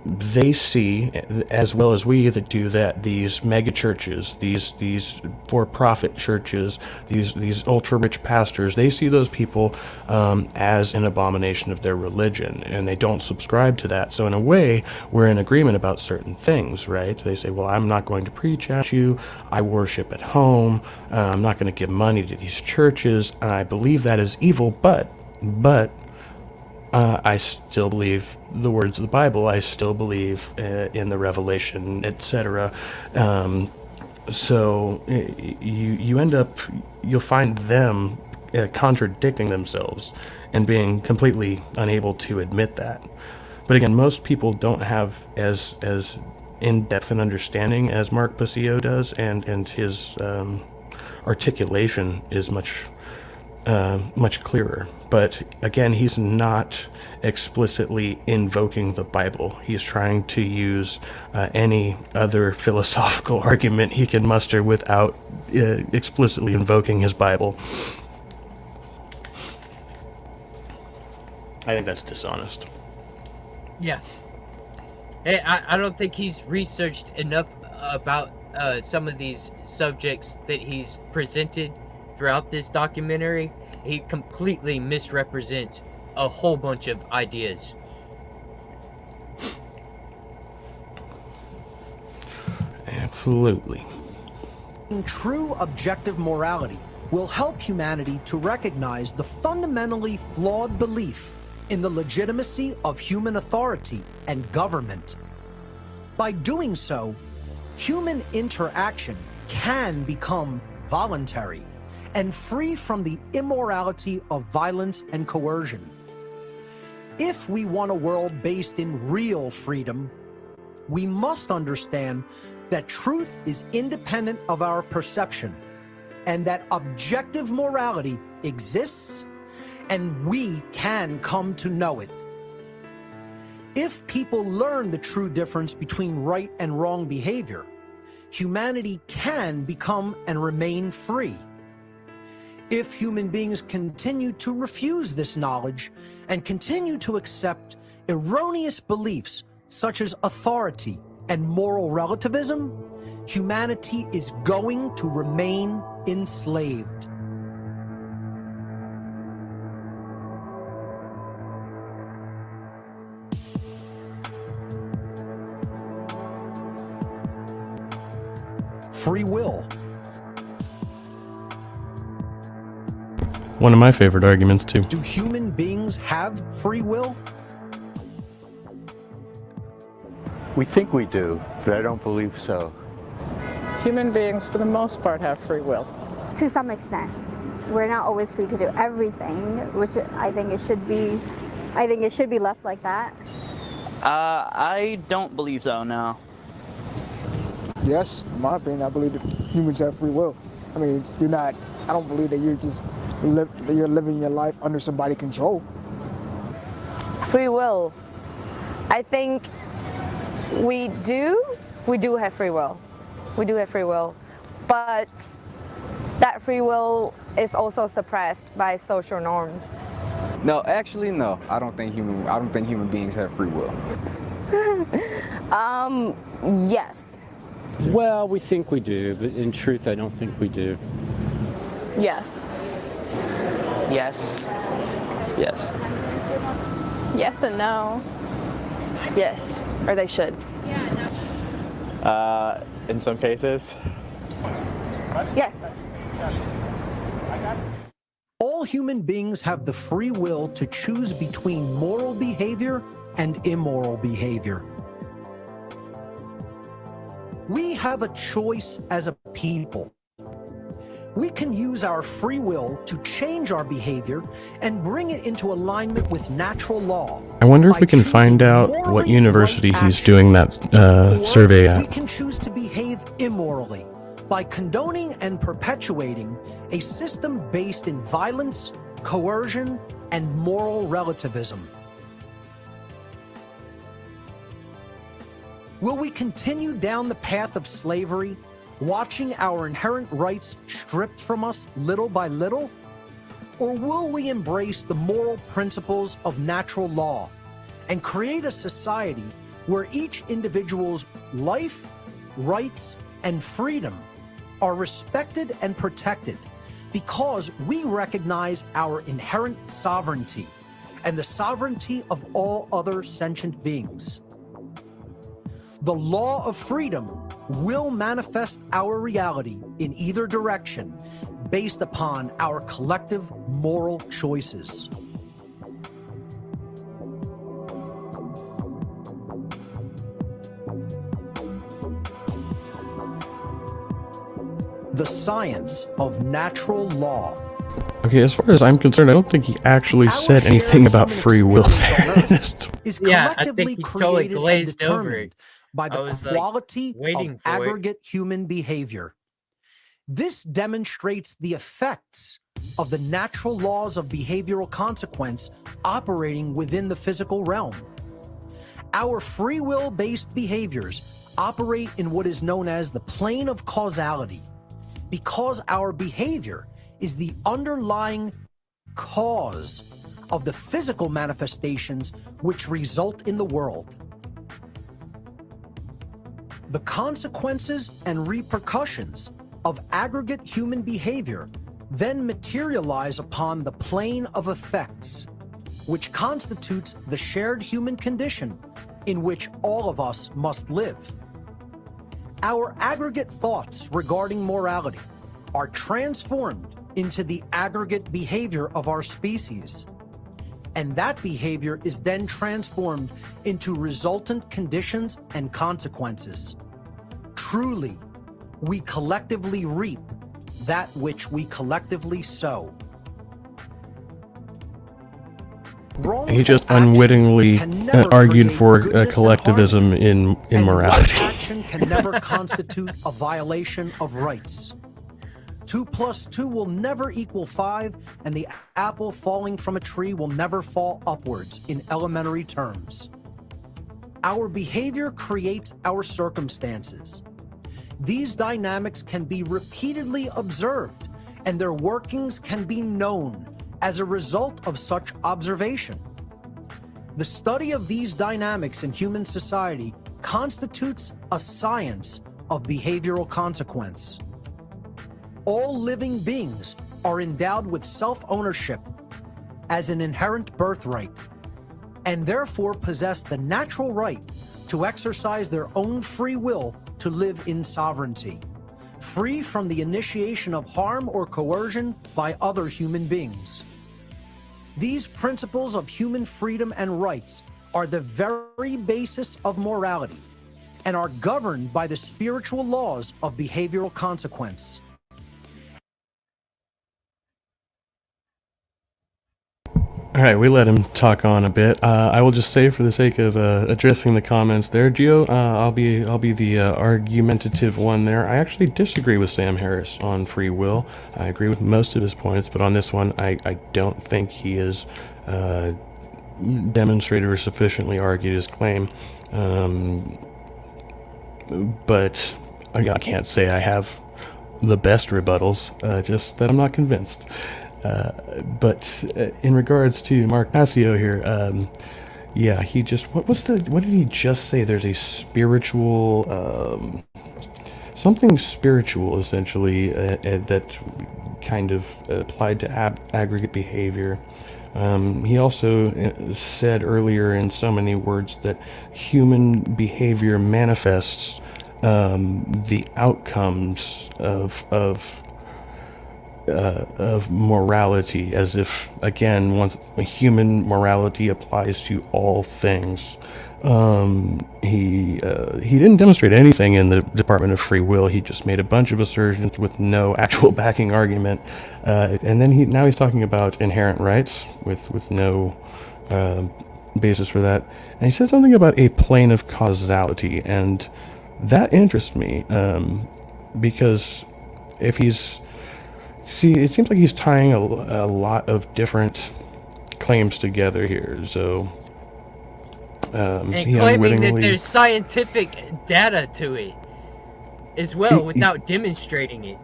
they see, as well as we that do that, these mega churches, these for-profit churches, these ultra-rich pastors, they see those people as an abomination of their religion, and they don't subscribe to that. So in a way, we're in agreement about certain things, right? They say, well, I'm not going to preach at you, I worship at home, I'm not going to give money to these churches, and I believe that is evil, but I still believe the words of the Bible. I still believe in the revelation, etc. So you end up, you'll find them contradicting themselves and being completely unable to admit that. But again, most people don't have as in-depth an understanding as Mark Passio does, and his articulation is much clearer. But again, he's not explicitly invoking the Bible. He's trying to use any other philosophical argument he can muster without explicitly invoking his Bible. I think that's dishonest. Yeah. Hey, I don't think he's researched enough about some of these subjects that he's presented throughout this documentary. He completely misrepresents a whole bunch of ideas. Absolutely. True objective morality will help humanity to recognize the fundamentally flawed belief in the legitimacy of human authority and government. By doing so, human interaction can become voluntary and free from the immorality of violence and coercion. If we want a world based in real freedom, we must understand that truth is independent of our perception, and that objective morality exists, and we can come to know it. If people learn the true difference between right and wrong behavior, humanity can become and remain free. If human beings continue to refuse this knowledge and continue to accept erroneous beliefs such as authority and moral relativism, humanity is going to remain enslaved. free will? One of my favorite arguments, too. Do human beings have free will? We think we do, but I don't believe so. Human beings, for the most part, have free will. To some extent. We're not always free to do everything, which I think it should be. I think it should be left like that. I don't believe so, no. Yes, in my opinion, I believe that humans have free will. I mean, I don't believe that you're living your life under somebody's control. Free will. I think we do have free will. We do have free will, but that free will is also suppressed by social norms. No, actually, no. I don't think human beings have free will. Yes. Well, we think we do, but in truth, I don't think we do. Yes. Yes. Yes. Yes and no. Yes, or they should. In some cases. Yes. All human beings have the free will to choose between moral behavior and immoral behavior. We have a choice as a people. We can use our free will to change our behavior and bring it into alignment with natural law. I wonder if we can find out what university he's doing that survey We at. can choose to behave immorally by condoning and perpetuating a system based in violence, coercion, and moral relativism. Will we continue down the path of slavery, watching our inherent rights stripped from us little by little? Or will we embrace the moral principles of natural law and create a society where each individual's life, rights, and freedom are respected and protected because we recognize our inherent sovereignty and the sovereignty of all other sentient beings? The law of freedom will manifest our reality in either direction based upon our collective moral choices. The science of natural law. Okay, as far as I'm concerned, I don't think he actually said anything about free will there. Is Yeah, I collectively think he totally created and glazed over determined it. by I the was, like, quality waiting of for it. aggregate human behavior. This demonstrates the effects of the natural laws of behavioral consequence operating within the physical realm. Our free will-based behaviors operate in what is known as the plane of causality, because our behavior is the underlying cause of the physical manifestations which result in the world. The consequences and repercussions of aggregate human behavior then materialize upon the plane of effects, which constitutes the shared human condition in which all of us must live. Our aggregate thoughts regarding morality are transformed into the aggregate behavior of our species, and that behavior is then transformed into resultant conditions and consequences. Truly, we collectively reap that which we collectively sow. He just unwittingly argued for collectivism in morality. Action can never constitute a violation of rights. 2 + 2 will never equal 5, and the apple falling from a tree will never fall upwards in elementary terms. Our behavior creates our circumstances. These dynamics can be repeatedly observed, and their workings can be known as a result of such observation. The study of these dynamics in human society constitutes a science of behavioral consequence. All living beings are endowed with self-ownership as an inherent birthright, and therefore possess the natural right to exercise their own free will to live in sovereignty, free from the initiation of harm or coercion by other human beings. These principles of human freedom and rights are the very basis of morality and are governed by the spiritual laws of behavioral consequence. All right, we let him talk on a bit. I will just say, for the sake of addressing the comments there, Gio, I'll be the argumentative one there. I actually disagree with Sam Harris on free will. I agree with most of his points, but on this one, I don't think he has demonstrated or sufficiently argued his claim. But I can't say I have the best rebuttals, just that I'm not convinced. But in regards to Mark Passio here, yeah, he just, what did he just say? There's a spiritual, something spiritual, essentially, that kind of applied to aggregate behavior. He also said earlier in so many words that human behavior manifests the outcomes of morality, as if, again, once human morality applies to all things. He didn't demonstrate anything in the Department of Free Will. He just made a bunch of assertions with no actual backing argument, and then now he's talking about inherent rights with no basis for that. And he said something about a plane of causality, and that interests me, because if he's it seems like he's tying a lot of different claims together here. So, and he claiming that there's scientific data to it as well, without demonstrating it.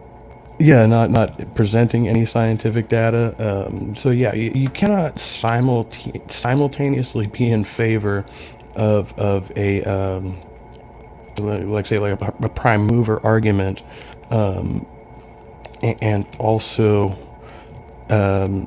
Yeah, not presenting any scientific data. So yeah, you cannot simultaneously be in favor of a like a prime mover argument, and also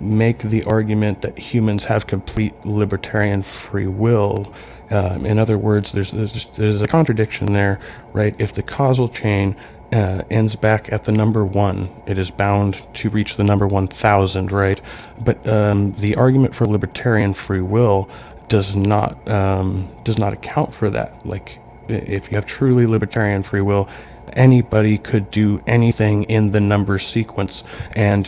make the argument that humans have complete libertarian free will. In other words, there's a contradiction there, right? If the causal chain ends back at the number 1, it is bound to reach the number 1,000, right? But the argument for libertarian free will does not account for that. Like, if you have truly libertarian free will, anybody could do anything in the number sequence, and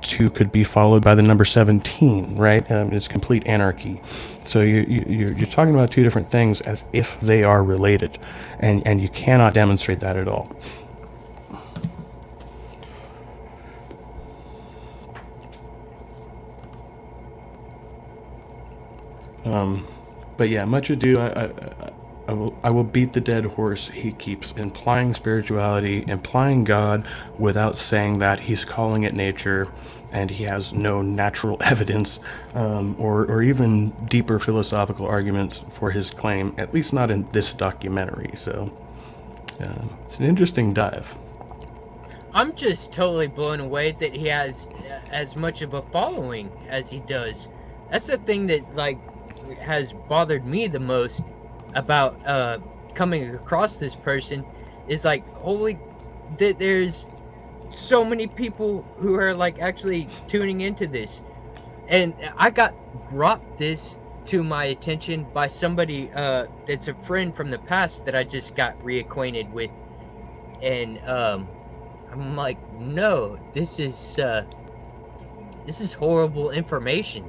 2 could be followed by the number 17, right? It's complete anarchy. So you're talking about two different things as if they are related, and you cannot demonstrate that at all. But yeah, much ado, I will beat the dead horse. He keeps implying spirituality, implying God, without saying that. He's calling it nature, and he has no natural evidence or even deeper philosophical arguments for his claim, at least not in this documentary. So it's an interesting dive. I'm just totally blown away that he has as much of a following as he does. That's the thing that has bothered me the most about coming across this person, is that there's so many people who are actually tuning into this. And I got brought this to my attention by somebody that's a friend from the past that I just got reacquainted with, and I'm like, no, this is horrible information.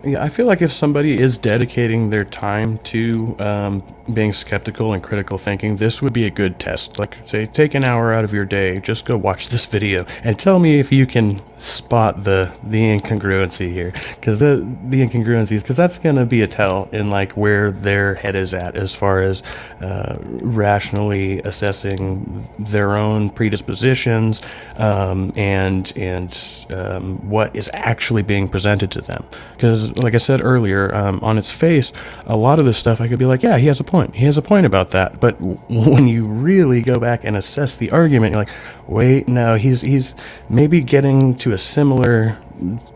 Yeah, I feel like if somebody is dedicating their time to being skeptical and critical thinking, this would be a good test. Like, say, take an hour out of your day, just go watch this video, and tell me if you can spot the incongruency here, because the incongruencies, because that's going to be a tell in where their head is at as far as rationally assessing their own predispositions and what is actually being presented to them. Because, like I said earlier, on its face, a lot of this stuff I could be like, yeah, he has a point. He has a point about that. But when you really go back and assess the argument, you're like, wait, no, he's maybe getting to a similar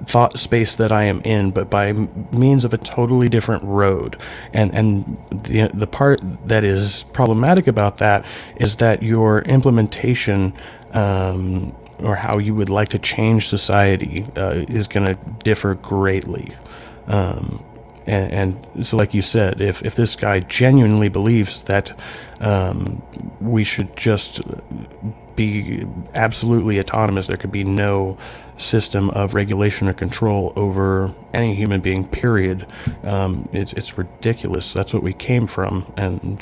thought space that I am in, but by means of a totally different road. And the part that is problematic about that is that your implementation or how you would like to change society is going to differ greatly. And so, like you said, if this guy genuinely believes that we should just be absolutely autonomous, there could be no system of regulation or control over any human being, period, it's ridiculous. That's what we came from, and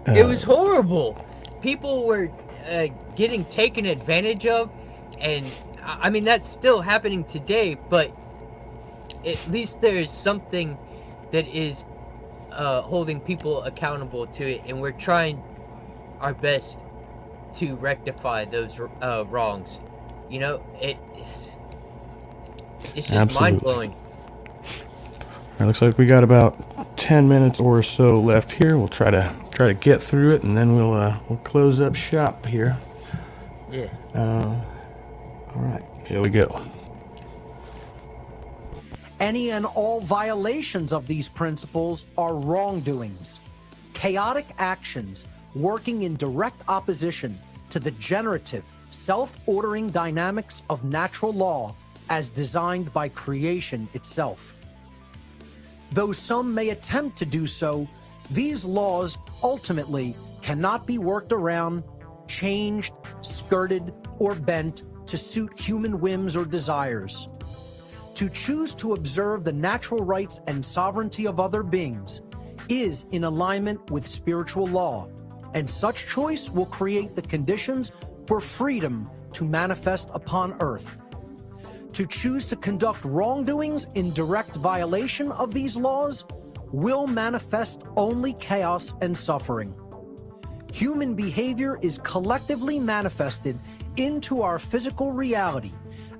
it was horrible. People were getting taken advantage of, and I mean that's still happening today, but at least there is something that is holding people accountable to it, and we're trying our best to rectify those wrongs. You know, it's just mind-blowing. It looks like we got about 10 minutes or so left here. We'll try to get through it, and then we'll close up shop here. Yeah. All right, here we go. Any and all violations of these principles are wrongdoings, chaotic actions working in direct opposition to the generative, self-ordering dynamics of natural law as designed by creation itself. Though some may attempt to do so, these laws ultimately cannot be worked around, changed, skirted, or bent to suit human whims or desires. To choose to observe the natural rights and sovereignty of other beings is in alignment with spiritual law, and such choice will create the conditions for freedom to manifest upon earth. To choose to conduct wrongdoings in direct violation of these laws will manifest only chaos and suffering. Human behavior is collectively manifested into our physical reality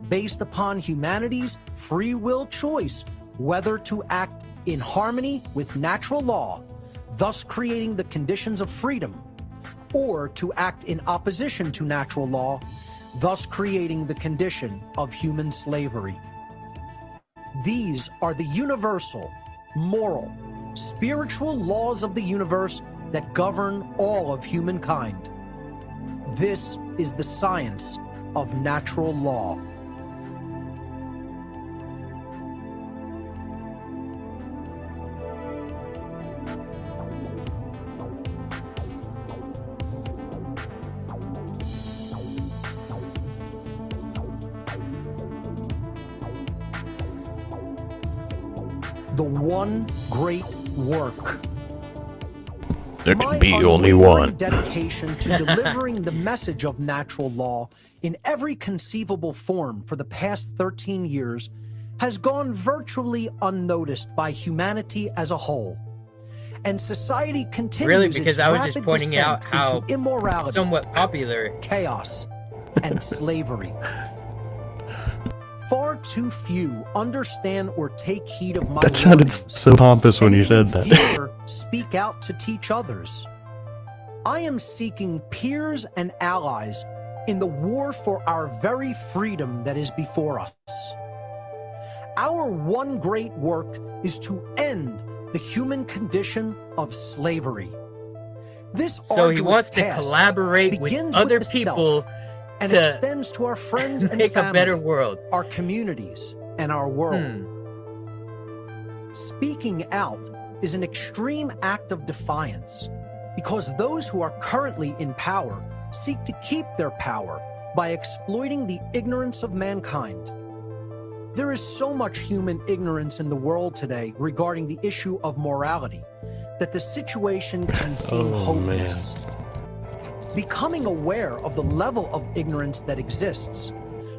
based upon humanity's free will choice whether to act in harmony with natural law, thus creating the conditions of freedom, or to act in opposition to natural law, thus creating the condition of human slavery. These are the universal, moral, spiritual laws of the universe that govern all of humankind. This is the science of natural law. The one great work. There can be only one. Dedication to delivering the message of natural law in every conceivable form for the past 13 years has gone virtually unnoticed by humanity as a whole. And society continues Really, because its I was just rapid pointing out descent how into immorality, somewhat popular, chaos, and slavery. Far too few understand or take heed of my That sounded warnings, so pompous when and you said even that. fewer speak out to teach others. I am seeking peers and allies in the war for our very freedom that is before us. Our one great work is to end the human condition of slavery. This so he arduous wants to task collaborate with begins other the people self and to extends to our friends and make family, a better world, our communities, and our world. Speaking out is an extreme act of defiance because those who are currently in power seek to keep their power by exploiting the ignorance of mankind. There is so much human ignorance in the world today regarding the issue of morality that the situation can seem hopeless. Becoming aware of the level of ignorance that exists,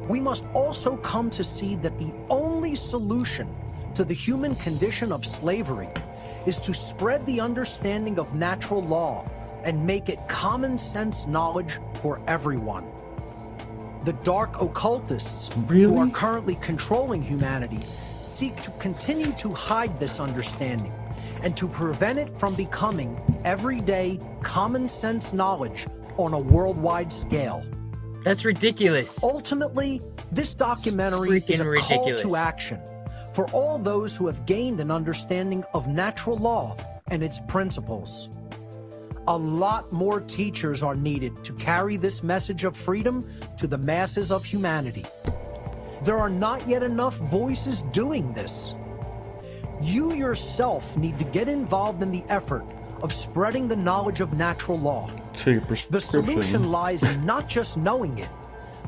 we must also come to see that the only solution to the human condition of slavery is to spread the understanding of natural law and make it common sense knowledge for everyone. The dark occultists who are currently controlling humanity seek to continue to hide this understanding and to prevent it from becoming everyday common sense knowledge on a worldwide scale. That's ridiculous. Ultimately, This documentary is a freaking call to ridiculous. action for all those who have gained an understanding of natural law and its principles. A lot more teachers are needed to carry this message of freedom to the masses of humanity. There are not yet enough voices doing this. You yourself need to get involved in the effort of spreading the knowledge of natural law. So your The solution prescription. lies in not just knowing it,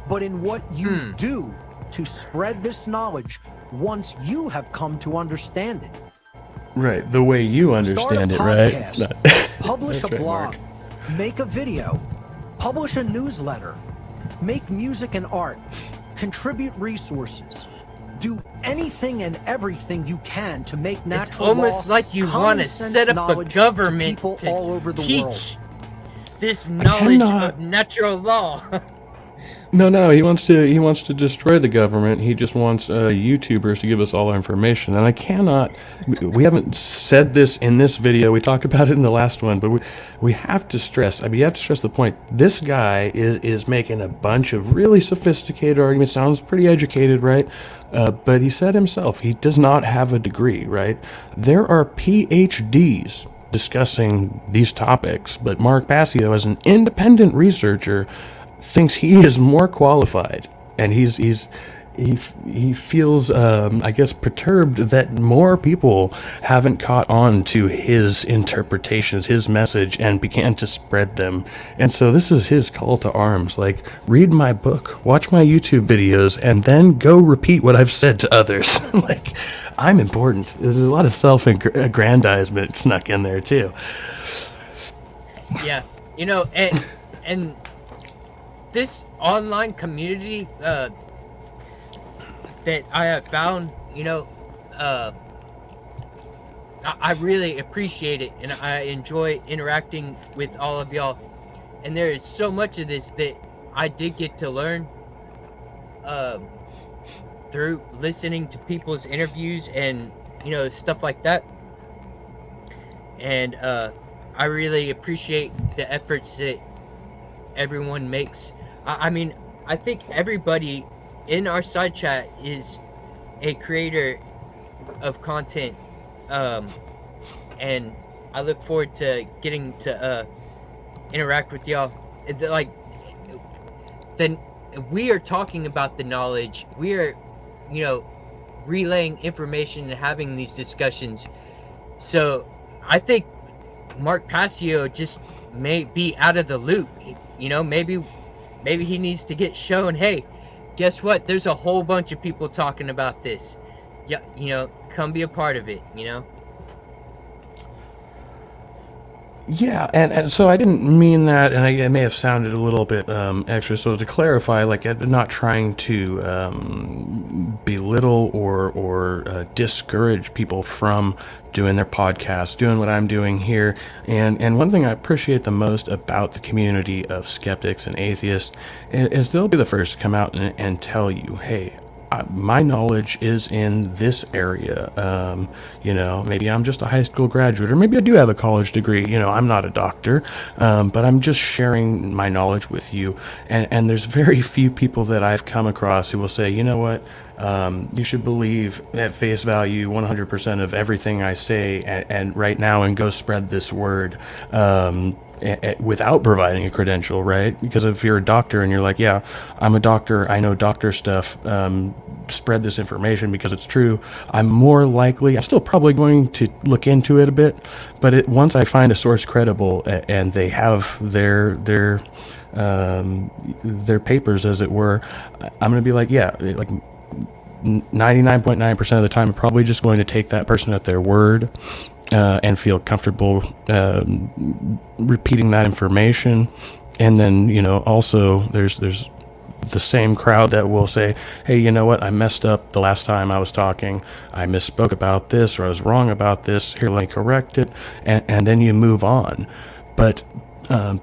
but in what you do to spread this knowledge once you have come to understand it. Right, the way you understand it, Start a right? podcast, publish That's a right, blog, Mark. make a video, publish a newsletter, make music and art, contribute resources. Do anything and everything you can to make natural almost law like you common want to sense set up a knowledge to government people to all over the teach world. this knowledge cannot- of natural law. No, he wants to destroy the government. He just wants YouTubers to give us all our information. And I cannot. We haven't said this in this video. We talked about it in the last one, but we have to stress. I mean, you have to stress the point. This guy is making a bunch of really sophisticated arguments. Sounds pretty educated, right? But he said himself he does not have a degree, right? There are PhDs discussing these topics, but Mark Passio, as an independent researcher, thinks he is more qualified, and he feels I guess perturbed that more people haven't caught on to his interpretations, his message, and began to spread them. And so this is his call to arms, like, read my book, watch my YouTube videos, and then go repeat what I've said to others. Like, I'm important. There's a lot of self-aggrandizement snuck in there too. Yeah, you know, and this online community that I have found, you know, I really appreciate it, and I enjoy interacting with all of y'all. And there is so much of this that I did get to learn through listening to people's interviews and, you know, stuff like that. And I really appreciate the efforts that everyone makes. I mean, I think everybody in our side chat is a creator of content, and I look forward to getting to interact with y'all. Like, then we are talking about the knowledge. We are, you know, relaying information and having these discussions. So I think Mark Passio just may be out of the loop. You know, maybe he needs to get shown, hey, guess what? There's a whole bunch of people talking about this. Yeah, you know, come be a part of it, you know? Yeah, and so I didn't mean that, and it may have sounded a little bit extra. So to clarify, like, I'm not trying to belittle or discourage people from doing their podcast, doing what I'm doing here. And one thing I appreciate the most about the community of skeptics and atheists is they'll be the first to come out and tell you, hey, my knowledge is in this area. You know, maybe I'm just a high school graduate, or maybe I do have a college degree. You know, I'm not a doctor, but I'm just sharing my knowledge with you. And there's very few people that I've come across who will say, you know what, you should believe at face value 100% of everything I say and right now, and go spread this word. Without providing a credential, right? Because if you're a doctor and you're like, yeah, I'm a doctor, I know doctor stuff, spread this information because it's true, I'm still probably going to look into it a bit, but once I find a source credible and they have their papers, as it were, I'm going to be like, yeah, like 99.9% of the time, I'm probably just going to take that person at their word. And feel comfortable repeating that information. And then, you know, also there's the same crowd that will say, hey, you know what, I messed up the last time I was talking, I misspoke about this, or I was wrong about this, here, let me correct it, and then you move on. But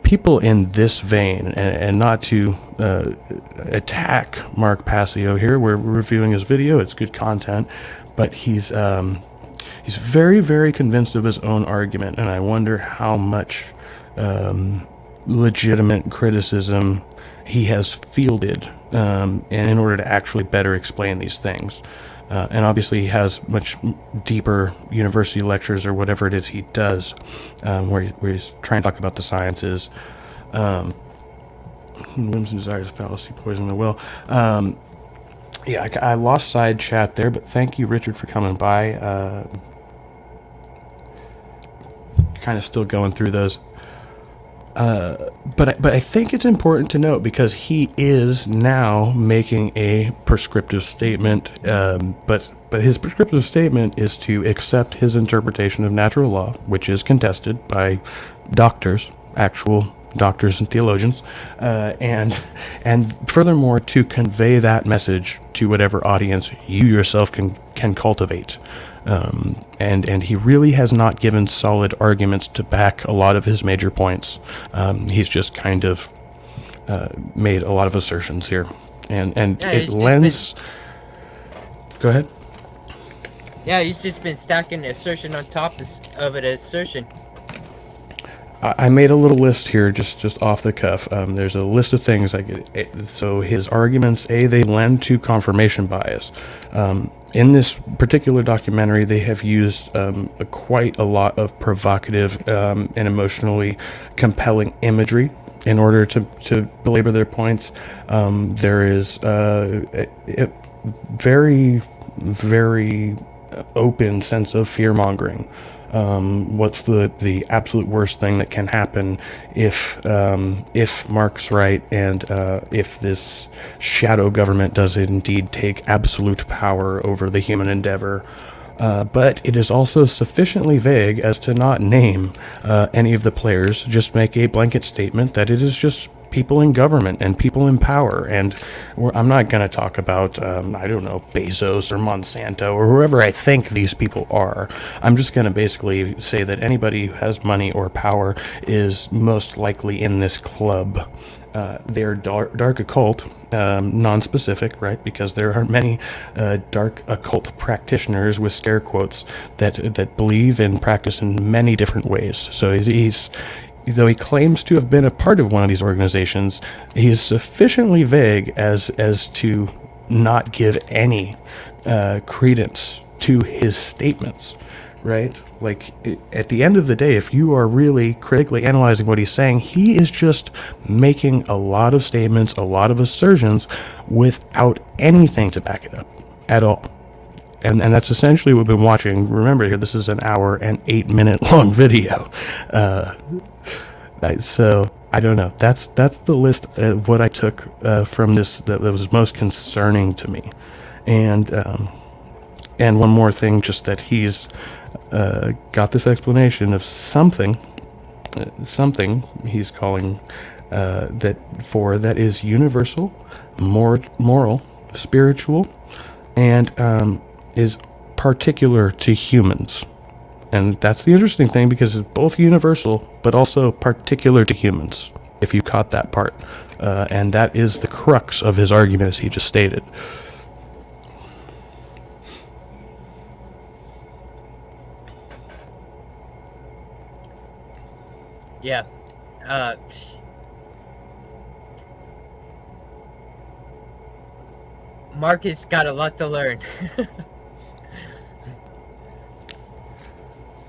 people in this vein, and not to attack Mark Passio here, we're reviewing his video, it's good content, but he's very, very convinced of his own argument, and I wonder how much legitimate criticism he has fielded and in order to actually better explain these things. And obviously he has much deeper university lectures or whatever it is he does, where he's trying to talk about the sciences. Whims and desires, fallacy, poison the will. Yeah, I lost side chat there, but thank you, Richard, for coming by. Kind of still going through those. But I think it's important to note, because he is now making a prescriptive statement, but his prescriptive statement is to accept his interpretation of natural law, which is contested by doctors, actual doctors and theologians, and furthermore to convey that message to whatever audience you yourself can cultivate. And he really has not given solid arguments to back a lot of his major points. He's just kind of made a lot of assertions here, and Yeah, it lends. Go ahead. Yeah, he's just been stacking assertion on top of an assertion. I made a little list here, just off the cuff. There's a list of things so his arguments, they lend to confirmation bias. In this particular documentary, they have used quite a lot of provocative and emotionally compelling imagery in order to belabor their points. There is a very, very open sense of fear-mongering. What's the absolute worst thing that can happen if Mark's right, and if this shadow government does indeed take absolute power over the human endeavor? But it is also sufficiently vague as to not name any of the players, just make a blanket statement that it is just people in government and people in power. And I'm not going to talk about, I don't know, Bezos or Monsanto or whoever I think these people are. I'm just going to basically say that anybody who has money or power is most likely in this club. They're dark occult, non-specific, right? Because there are many dark occult practitioners with scare quotes that believe and practice in many different ways. So though he claims to have been a part of one of these organizations, he is sufficiently vague as to not give any credence to his statements, right? Like, at the end of the day, if you are really critically analyzing what he's saying, he is just making a lot of statements, a lot of assertions, without anything to back it up at all. And that's essentially what we've been watching. Remember here, this is an hour and 8-minute long video. So I don't know. That's the list of what I took from this that was most concerning to me. And one more thing, just that he's got this explanation of something he's calling that is universal, moral, spiritual, and is particular to humans. And that's the interesting thing, because it's both universal but also particular to humans, if you caught that part. And that is the crux of his argument, as he just stated. Yeah. Marcus got a lot to learn.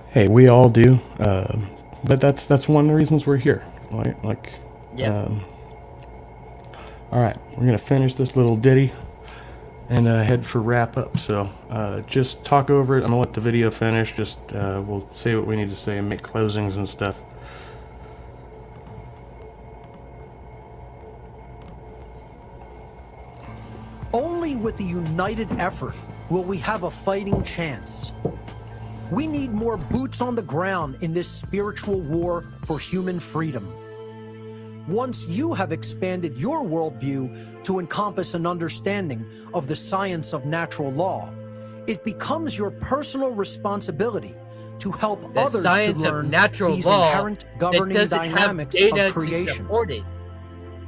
Hey, we all do, but that's one of the reasons we're here. Yeah. All right, we're gonna finish this little ditty and head for wrap up. So just talk over it. I'm gonna let the video finish. Just we'll say what we need to say and make closings and stuff. Only with a united effort will we have a fighting chance. We need more boots on the ground in this spiritual war for human freedom. Once you have expanded your worldview to encompass an understanding of the science of natural law, it becomes your personal responsibility to help others to learn these inherent governing dynamics of creation.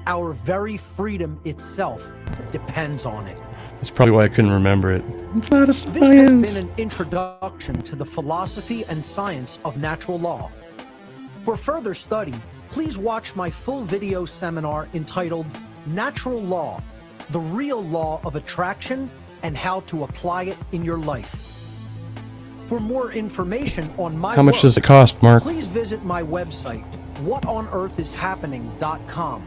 Our very freedom itself depends on it. That's probably why I couldn't remember it. It's not a science. This has been an introduction to the philosophy and science of natural law. For further study, please watch my full video seminar entitled natural law, the real law of attraction, and how to apply it in your life. For more information on my How much work, does it cost, Mark? please visit my website, whatonearthishappening.com.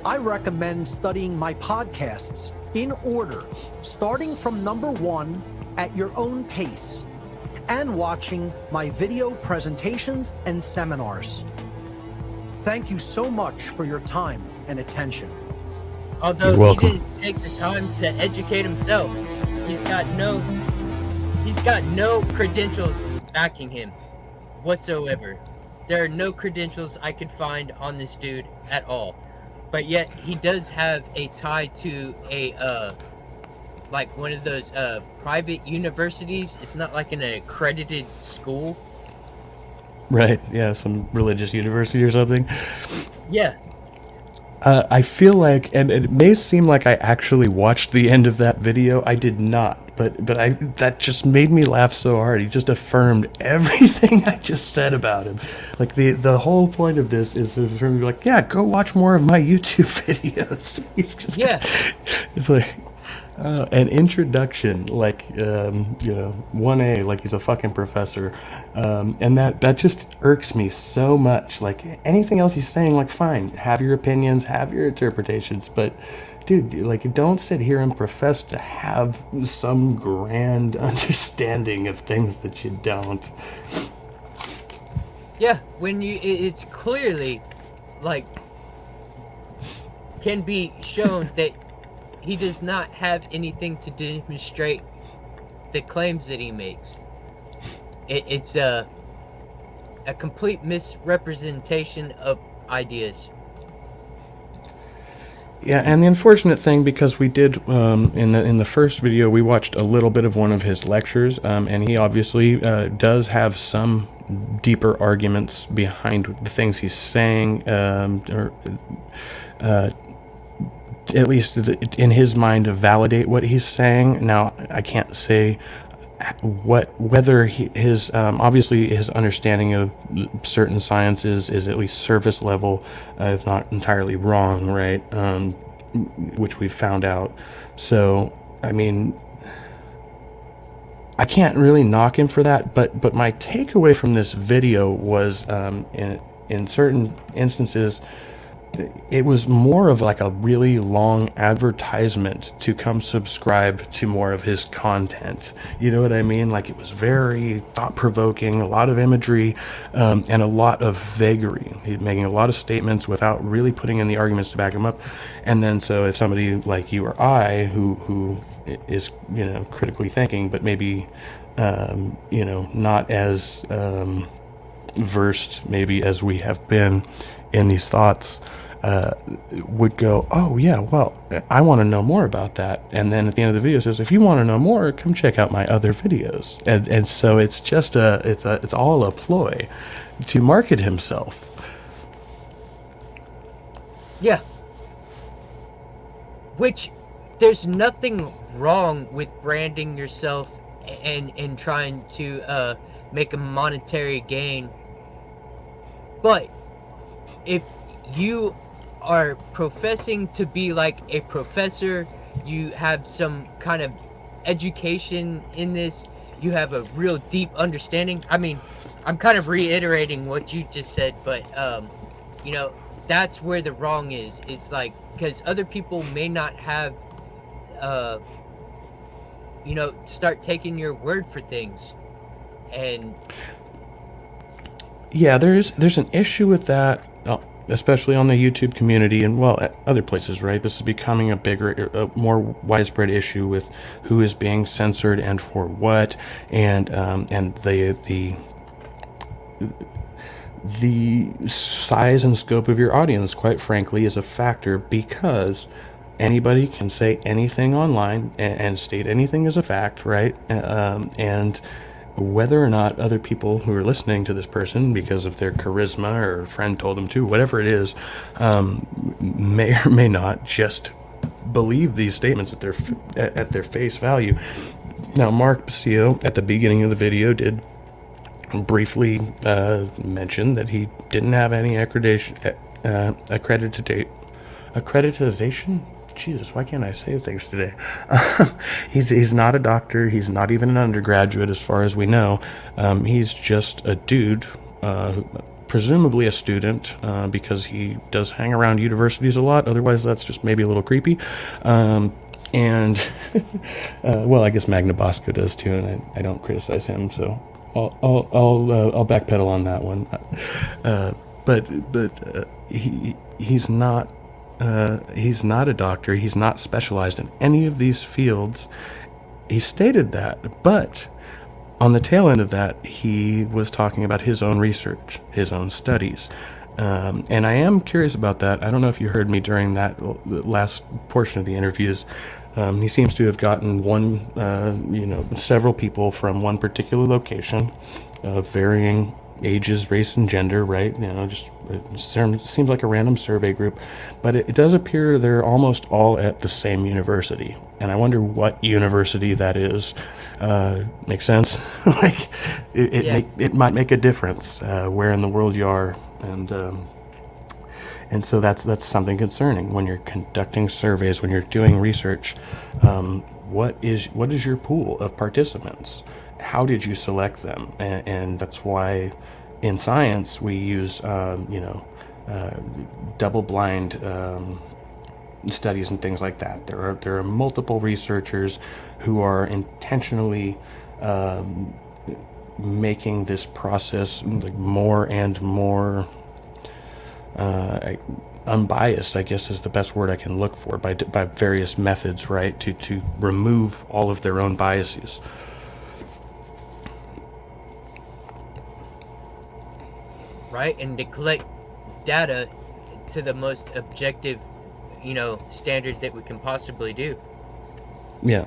I recommend studying my podcasts in order, starting from number 1 at your own pace, and watching my video presentations and seminars. Thank you so much for your time and attention. Although You're welcome. he didn't take the time to educate himself, he's got no credentials backing him whatsoever. There are no credentials I could find on this dude at all. But yet he does have a tie to a like one of those private universities. It's not like an accredited school. Right, yeah, some religious university or something. Yeah. I feel like, and it may seem like I actually watched the end of that video. I did not, but that just made me laugh so hard. He just affirmed everything I just said about him. Like the whole point of this is for him to be like, yeah, go watch more of my YouTube videos. He's just, yeah. It's like an introduction, like 1A, like he's a fucking professor, and that just irks me so much. Like anything else he's saying, like fine, have your opinions, have your interpretations, but dude, like don't sit here and profess to have some grand understanding of things that you don't. Yeah, when it's clearly like can be shown that he does not have anything to demonstrate the claims that he makes. It's a complete misrepresentation of ideas. Yeah, and the unfortunate thing, because we did in the first video, we watched a little bit of one of his lectures, and he obviously does have some deeper arguments behind the things he's saying, or at least in his mind, to validate what he's saying. Now, I can't say whether his obviously his understanding of certain sciences is at least surface level, if not entirely wrong, right? Which we found out. So, I mean, I can't really knock him for that. But my takeaway from this video was, in certain instances, it was more of like a really long advertisement to come subscribe to more of his content. You know what I mean? Like it was very thought-provoking, a lot of imagery, and a lot of vagary. He's making a lot of statements without really putting in the arguments to back them up. And then so if somebody like you or I, who is, critically thinking, but maybe, not as versed maybe as we have been in these thoughts, would go, oh yeah, well, I want to know more about that. And then at the end of the video says, if you want to know more, come check out my other videos. And so it's just it's all a ploy to market himself. Yeah. Which there's nothing wrong with branding yourself and trying to make a monetary gain. But if you are professing to be like a professor, you have some kind of education in this, you have a real deep understanding. I mean, I'm kind of reiterating what you just said, but that's where the wrong is. It's like, because other people may not have start taking your word for things. And yeah, there's an issue with that, especially on the YouTube community and, well, at other places, right? This is becoming a more widespread issue with who is being censored and for what, and the size and scope of your audience, quite frankly, is a factor, because anybody can say anything online and state anything as a fact, right? And whether or not other people who are listening to this person, because of their charisma or a friend told them to, whatever it is, may or may not just believe these statements at their face value. Now, Mark Passio, at the beginning of the video, did briefly mention that he didn't have any accreditation accreditization. Jesus, why can't I say things today? He's not a doctor. He's not even an undergraduate, as far as we know. He's just a dude, presumably a student, because he does hang around universities a lot. Otherwise, that's just maybe a little creepy. And well, I guess Magna Bosco does too, and I don't criticize him, so I'll backpedal on that one. But he's not a doctor. He's not specialized in any of these fields. He stated that, but on the tail end of that, he was talking about his own research, his own studies. And I am curious about that. I don't know if you heard me during that last portion of the interviews. He seems to have gotten several people from one particular location of varying ages, race, and gender, right? Just it seems like a random survey group, but it does appear they're almost all at the same university, and I wonder what university that is. Makes sense? Like, it might make a difference where in the world you are, and so that's something concerning when you're conducting surveys, when you're doing research. What is your pool of participants? How did you select them? And that's why in science we use double-blind studies and things like that. There are multiple researchers who are intentionally making this process like more and more unbiased, I guess is the best word I can look for, by various methods, right, to remove all of their own biases. Right, and to collect data to the most objective, standard that we can possibly do. Yeah.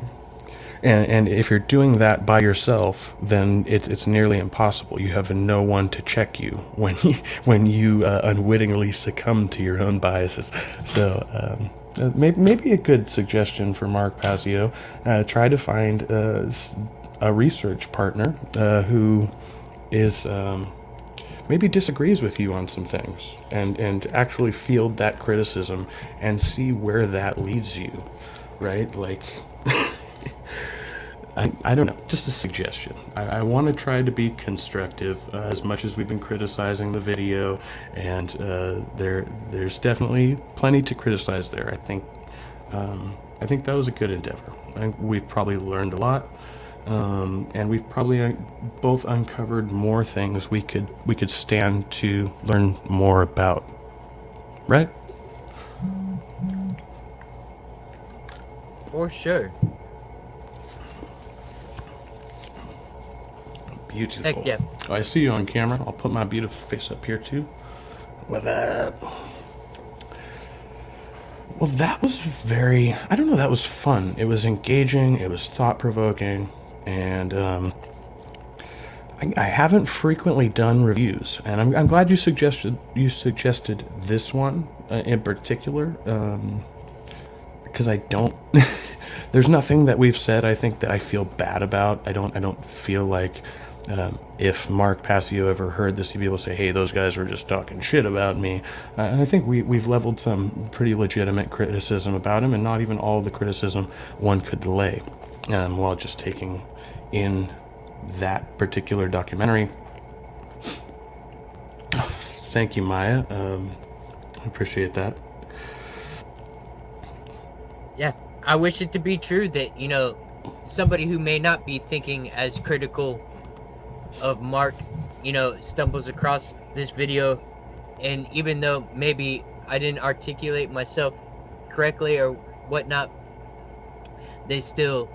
And if you're doing that by yourself, then it's nearly impossible. You have no one to check you when you unwittingly succumb to your own biases. So maybe a good suggestion for Mark Passio: try to find a research partner who is maybe disagrees with you on some things, and actually field that criticism and see where that leads you, right? Like. I don't know, just a suggestion. I want to try to be constructive as much as we've been criticizing the video, and there's definitely plenty to criticize there. I think that was a good endeavor. We've probably learned a lot, and we've probably both uncovered more things we could stand to learn more about, right? For sure. Beautiful. Heck yeah. Oh, I see you on camera. I'll put my beautiful face up here too. What up? Well, that was that was fun. It was engaging, it was thought-provoking, and I haven't frequently done reviews, and I'm glad you suggested this one in particular, because I don't there's nothing that we've said I think that I feel bad about. I don't feel like if Mark Passio ever heard this, he'd be able to say, hey, those guys were just talking shit about me. I think we've leveled some pretty legitimate criticism about him, and not even all the criticism one could delay, while just taking in that particular documentary. Thank you, Maya. I appreciate that. Yeah, I wish it to be true that, somebody who may not be thinking as critical of Mark, stumbles across this video, and even though maybe I didn't articulate myself correctly or whatnot, they still,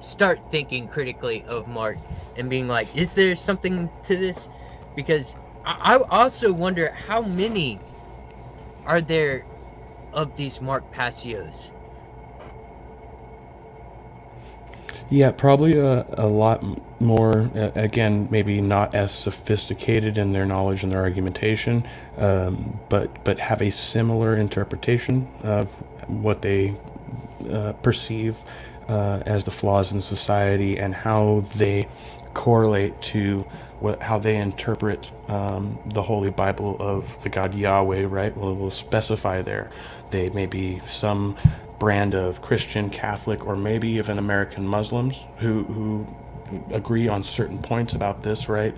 start thinking critically of Mark and being like, is there something to this? Because I also wonder, how many are there of these Mark Passios? Yeah, probably a lot more, again, maybe not as sophisticated in their knowledge and their argumentation, but have a similar interpretation of what they perceive as the flaws in society, and how they correlate to how they interpret the Holy Bible of the God Yahweh, right? We'll specify there. They may be some brand of Christian, Catholic, or maybe even American Muslims who agree on certain points about this, right?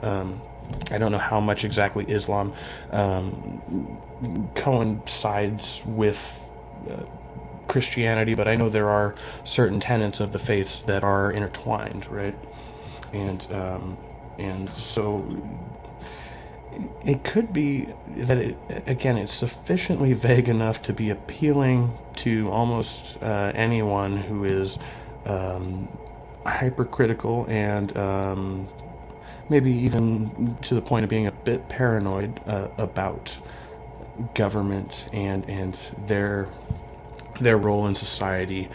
I don't know how much exactly Islam coincides with Christianity, but I know there are certain tenets of the faiths that are intertwined, right? And so it could be that it's sufficiently vague enough to be appealing to almost anyone who is hypercritical and maybe even to the point of being a bit paranoid about government and their role in society,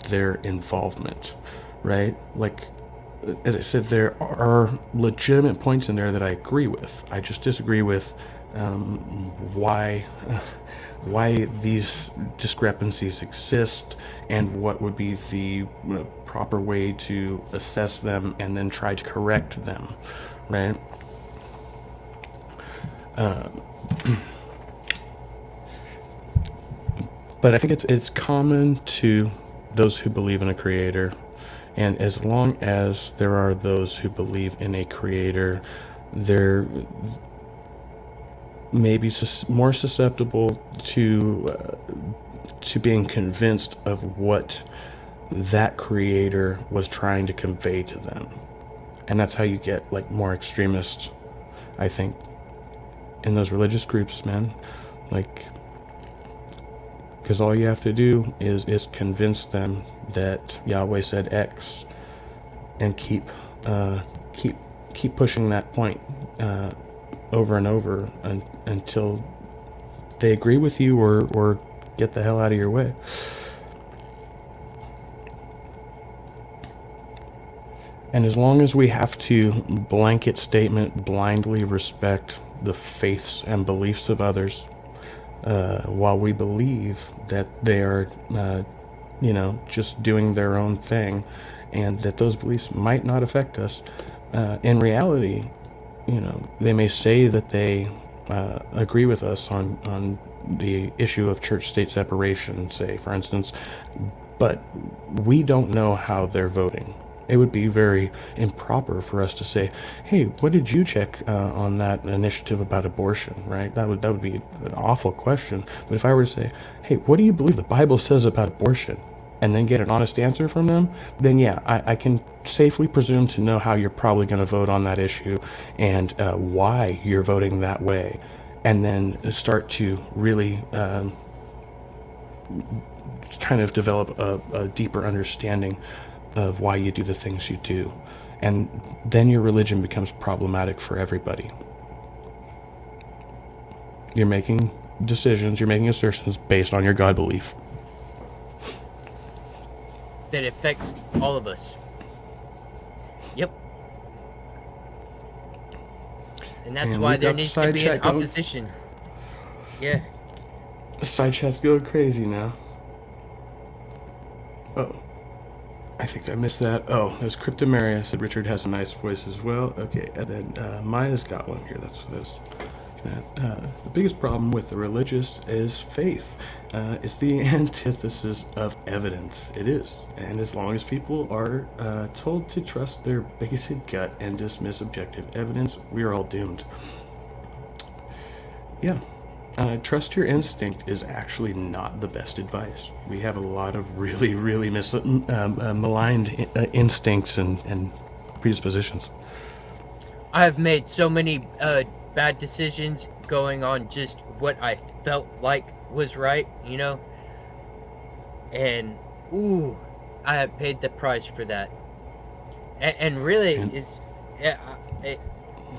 their involvement, right? Like, as I said, there are legitimate points in there that I agree with. I just disagree with why these discrepancies exist and what would be the proper way to assess them and then try to correct them, right? But I think it's common to those who believe in a creator. And as long as there are those who believe in a creator, they're maybe more susceptible to being convinced of what that creator was trying to convey to them. And that's how you get like more extremists, I think, in those religious groups, man. Like, because all you have to do is convince them that Yahweh said X, and keep pushing that point over and over until they agree with you or get the hell out of your way. And as long as we have to blanket statement blindly respect the faiths and beliefs of others, while we believe that they are just doing their own thing, and that those beliefs might not affect us. In reality, they may say that they agree with us on the issue of church-state separation, say, for instance, but we don't know how they're voting. It would be very improper for us to say, hey, what did you check on that initiative about abortion, right? That would be an awful question. But if I were to say, hey, what do you believe the Bible says about abortion? And then get an honest answer from them, then yeah, I can safely presume to know how you're probably going to vote on that issue and why you're voting that way. And then start to really kind of develop a deeper understanding of why you do the things you do. And then your religion becomes problematic for everybody. You're making decisions, you're making assertions based on your God belief. That affects all of us. Yep. And that's why there needs to be an opposition. Yeah. Side chat's going crazy now. Oh. I think I missed that. Oh, there's Cryptomaria said Richard has a nice voice as well. Okay, and then Maya's got one here. That's the biggest problem with the religious is faith. It's the antithesis of evidence. It is. And as long as people are told to trust their bigoted gut and dismiss objective evidence, we are all doomed. Yeah. Trust your instinct is actually not the best advice. We have a lot of really, really maligned instincts and predispositions. I have made so many bad decisions going on just what I felt like was right, and I have paid the price for that. And really,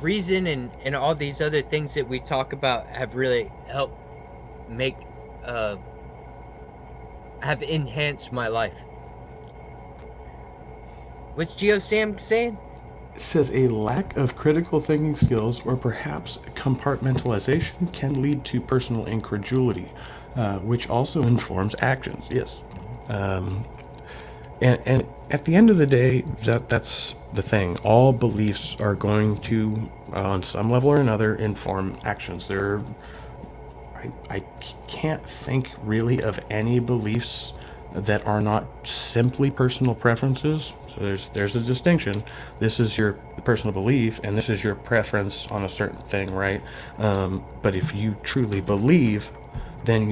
reason and all these other things that we talk about have really helped make have enhanced my life. What's Geo Sam saying? It says a lack of critical thinking skills or perhaps compartmentalization can lead to personal incredulity, which also informs actions. Yes. And at the end of the day, that's the thing. All beliefs are going to, on some level or another, inform actions. I can't think really of any beliefs that are not simply personal preferences. So there's a distinction. This is your personal belief, and this is your preference on a certain thing, right? But if you truly believe, then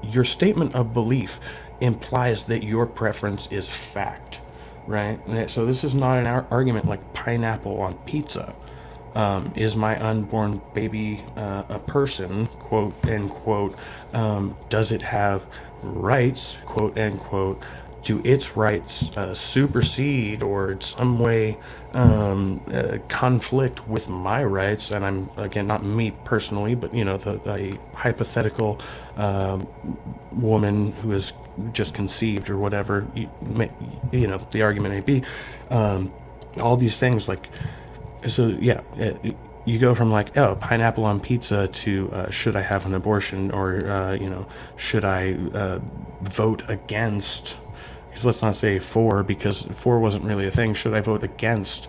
your statement of belief implies that your preference is fact, right? So this is not an argument like pineapple on pizza. Is my unborn baby a person, quote unquote? Does it have rights, quote unquote? Do its rights supersede or in some way conflict with my rights? And I'm, again, not me personally, but the hypothetical woman who is just conceived or whatever, the argument may be. All these things, like, so yeah, you go from like, oh, pineapple on pizza to should I have an abortion, or should I vote against? Because let's not say for, because for wasn't really a thing. Should I vote against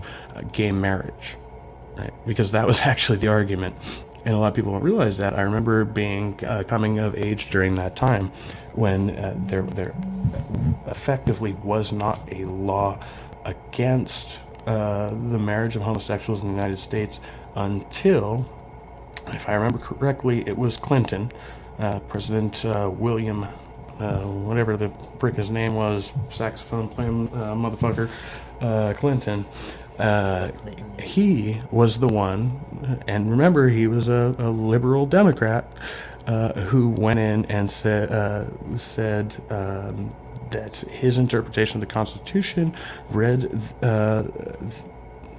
gay marriage? Right? Because that was actually the argument, and a lot of people don't realize that. I remember being coming of age during that time when there effectively was not a law against the marriage of homosexuals in the United States until, if I remember correctly, it was Clinton, President William, whatever the frick his name was, saxophone playing motherfucker, Clinton. He was the one, and remember, he was a liberal Democrat who went in and said that his interpretation of the Constitution read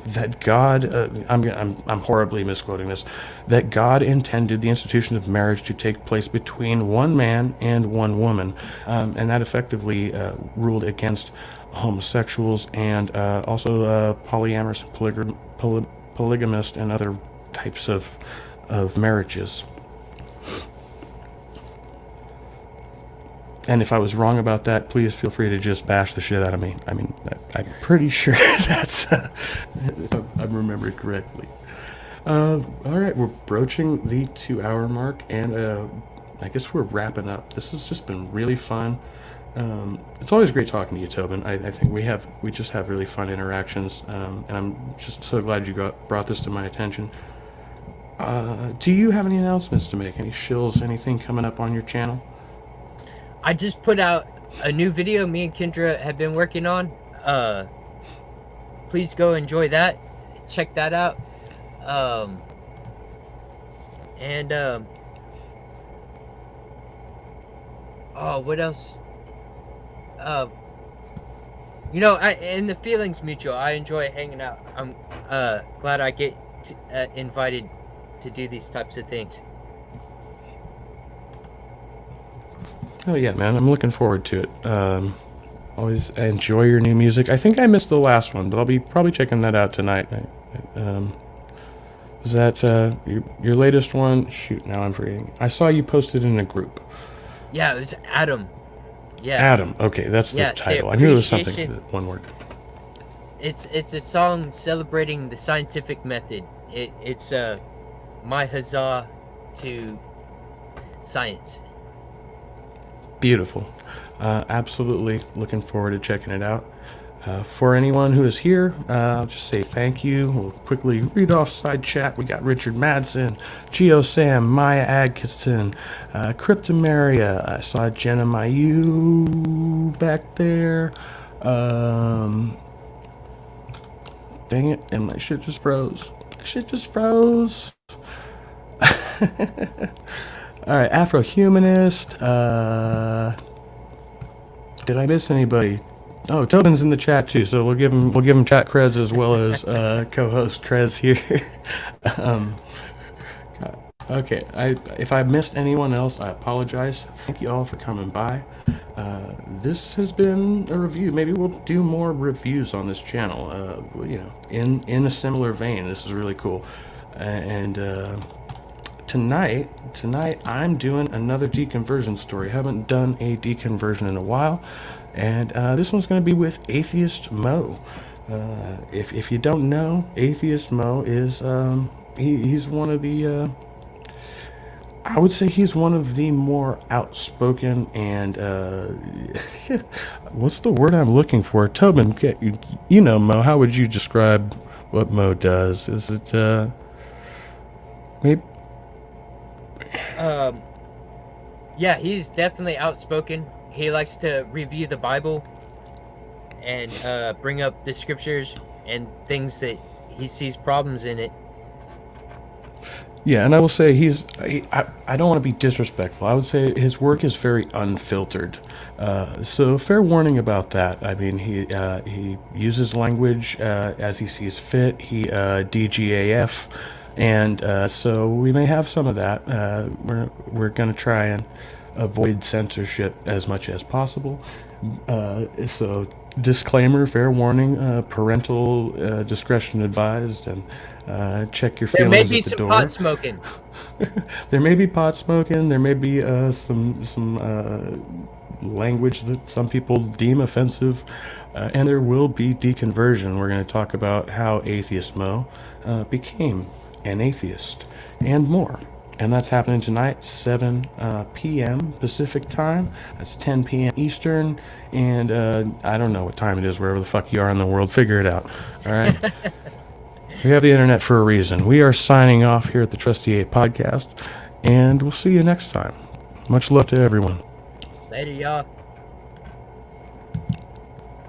that God, I'm horribly misquoting this, that God intended the institution of marriage to take place between one man and one woman, and that effectively ruled against homosexuals and also polyamorous, polygamist, and other types of marriages. And if I was wrong about that, please feel free to just bash the shit out of me. I mean, I'm pretty sure that's, if I remember correctly. All right, we're broaching the 2-hour mark, and I guess we're wrapping up. This has just been really fun. It's always great talking to you, Tobin. I think we just have really fun interactions, and I'm just so glad you brought this to my attention. Do you have any announcements to make? Any shills, anything coming up on your channel? I just put out a new video me and Kendra have been working on. Please go enjoy that. Check that out. Oh, what else? And the feeling's mutual. I enjoy hanging out. I'm glad I get invited to do these types of things. Oh yeah, man, I'm looking forward to it. Always enjoy your new music. I think I missed the last one, but I'll be probably checking that out tonight. Was that your latest one? Shoot, now I'm forgetting. I saw you posted in a group. Yeah, it was Adam. Yeah. Adam. Okay, that's the title. I knew it was something. One word. It's a song celebrating the scientific method. It's my huzzah to science. Beautiful. Absolutely looking forward to checking it out. For anyone who is here, I'll just say thank you. We'll quickly read off side chat. We got Richard Madsen, Geo Sam, Maya Atkinson, Cryptomaria. I saw Jenna Mayu back there. Dang it, and my shit just froze. All right, Afro-Humanist. Did I miss anybody? Oh, Tobin's in the chat too, so we'll give him chat creds as well as co-host creds here. Okay, if I missed anyone else, I apologize. Thank you all for coming by. This has been a review. Maybe we'll do more reviews on this channel. In a similar vein. This is really cool. And till tonight I'm doing another deconversion story. Haven't done a deconversion in a while, and this one's going to be with Atheist Mo. If you don't know, Atheist Mo is he's one of the I would say he's one of the more outspoken and what's the word I'm looking for? Tobin, you know Mo. How would you describe what Mo does? Is it maybe? Yeah, he's definitely outspoken. He likes to review the Bible and bring up the scriptures and things that he sees problems in it. Yeah, and I will say I don't want to be disrespectful. I would say his work is very unfiltered. So fair warning about that. I mean, he uses language as he sees fit. He DGAF, and so we may have some of that. We're going to try and avoid censorship as much as possible. So disclaimer, fair warning, parental discretion advised, and check your There may feelings be at the some door. pot smoking. There may be pot smoking. There may be some language that some people deem offensive, and there will be deconversion. We're going to talk about how Atheist Mo became an atheist and more. And that's happening tonight, 7 p.m. Pacific time. That's 10 p.m. Eastern. And I don't know what time it is, wherever the fuck you are in the world. Figure it out. All right? We have the internet for a reason. We are signing off here at the Trusty 8 podcast. And we'll see you next time. Much love to everyone. Later, y'all.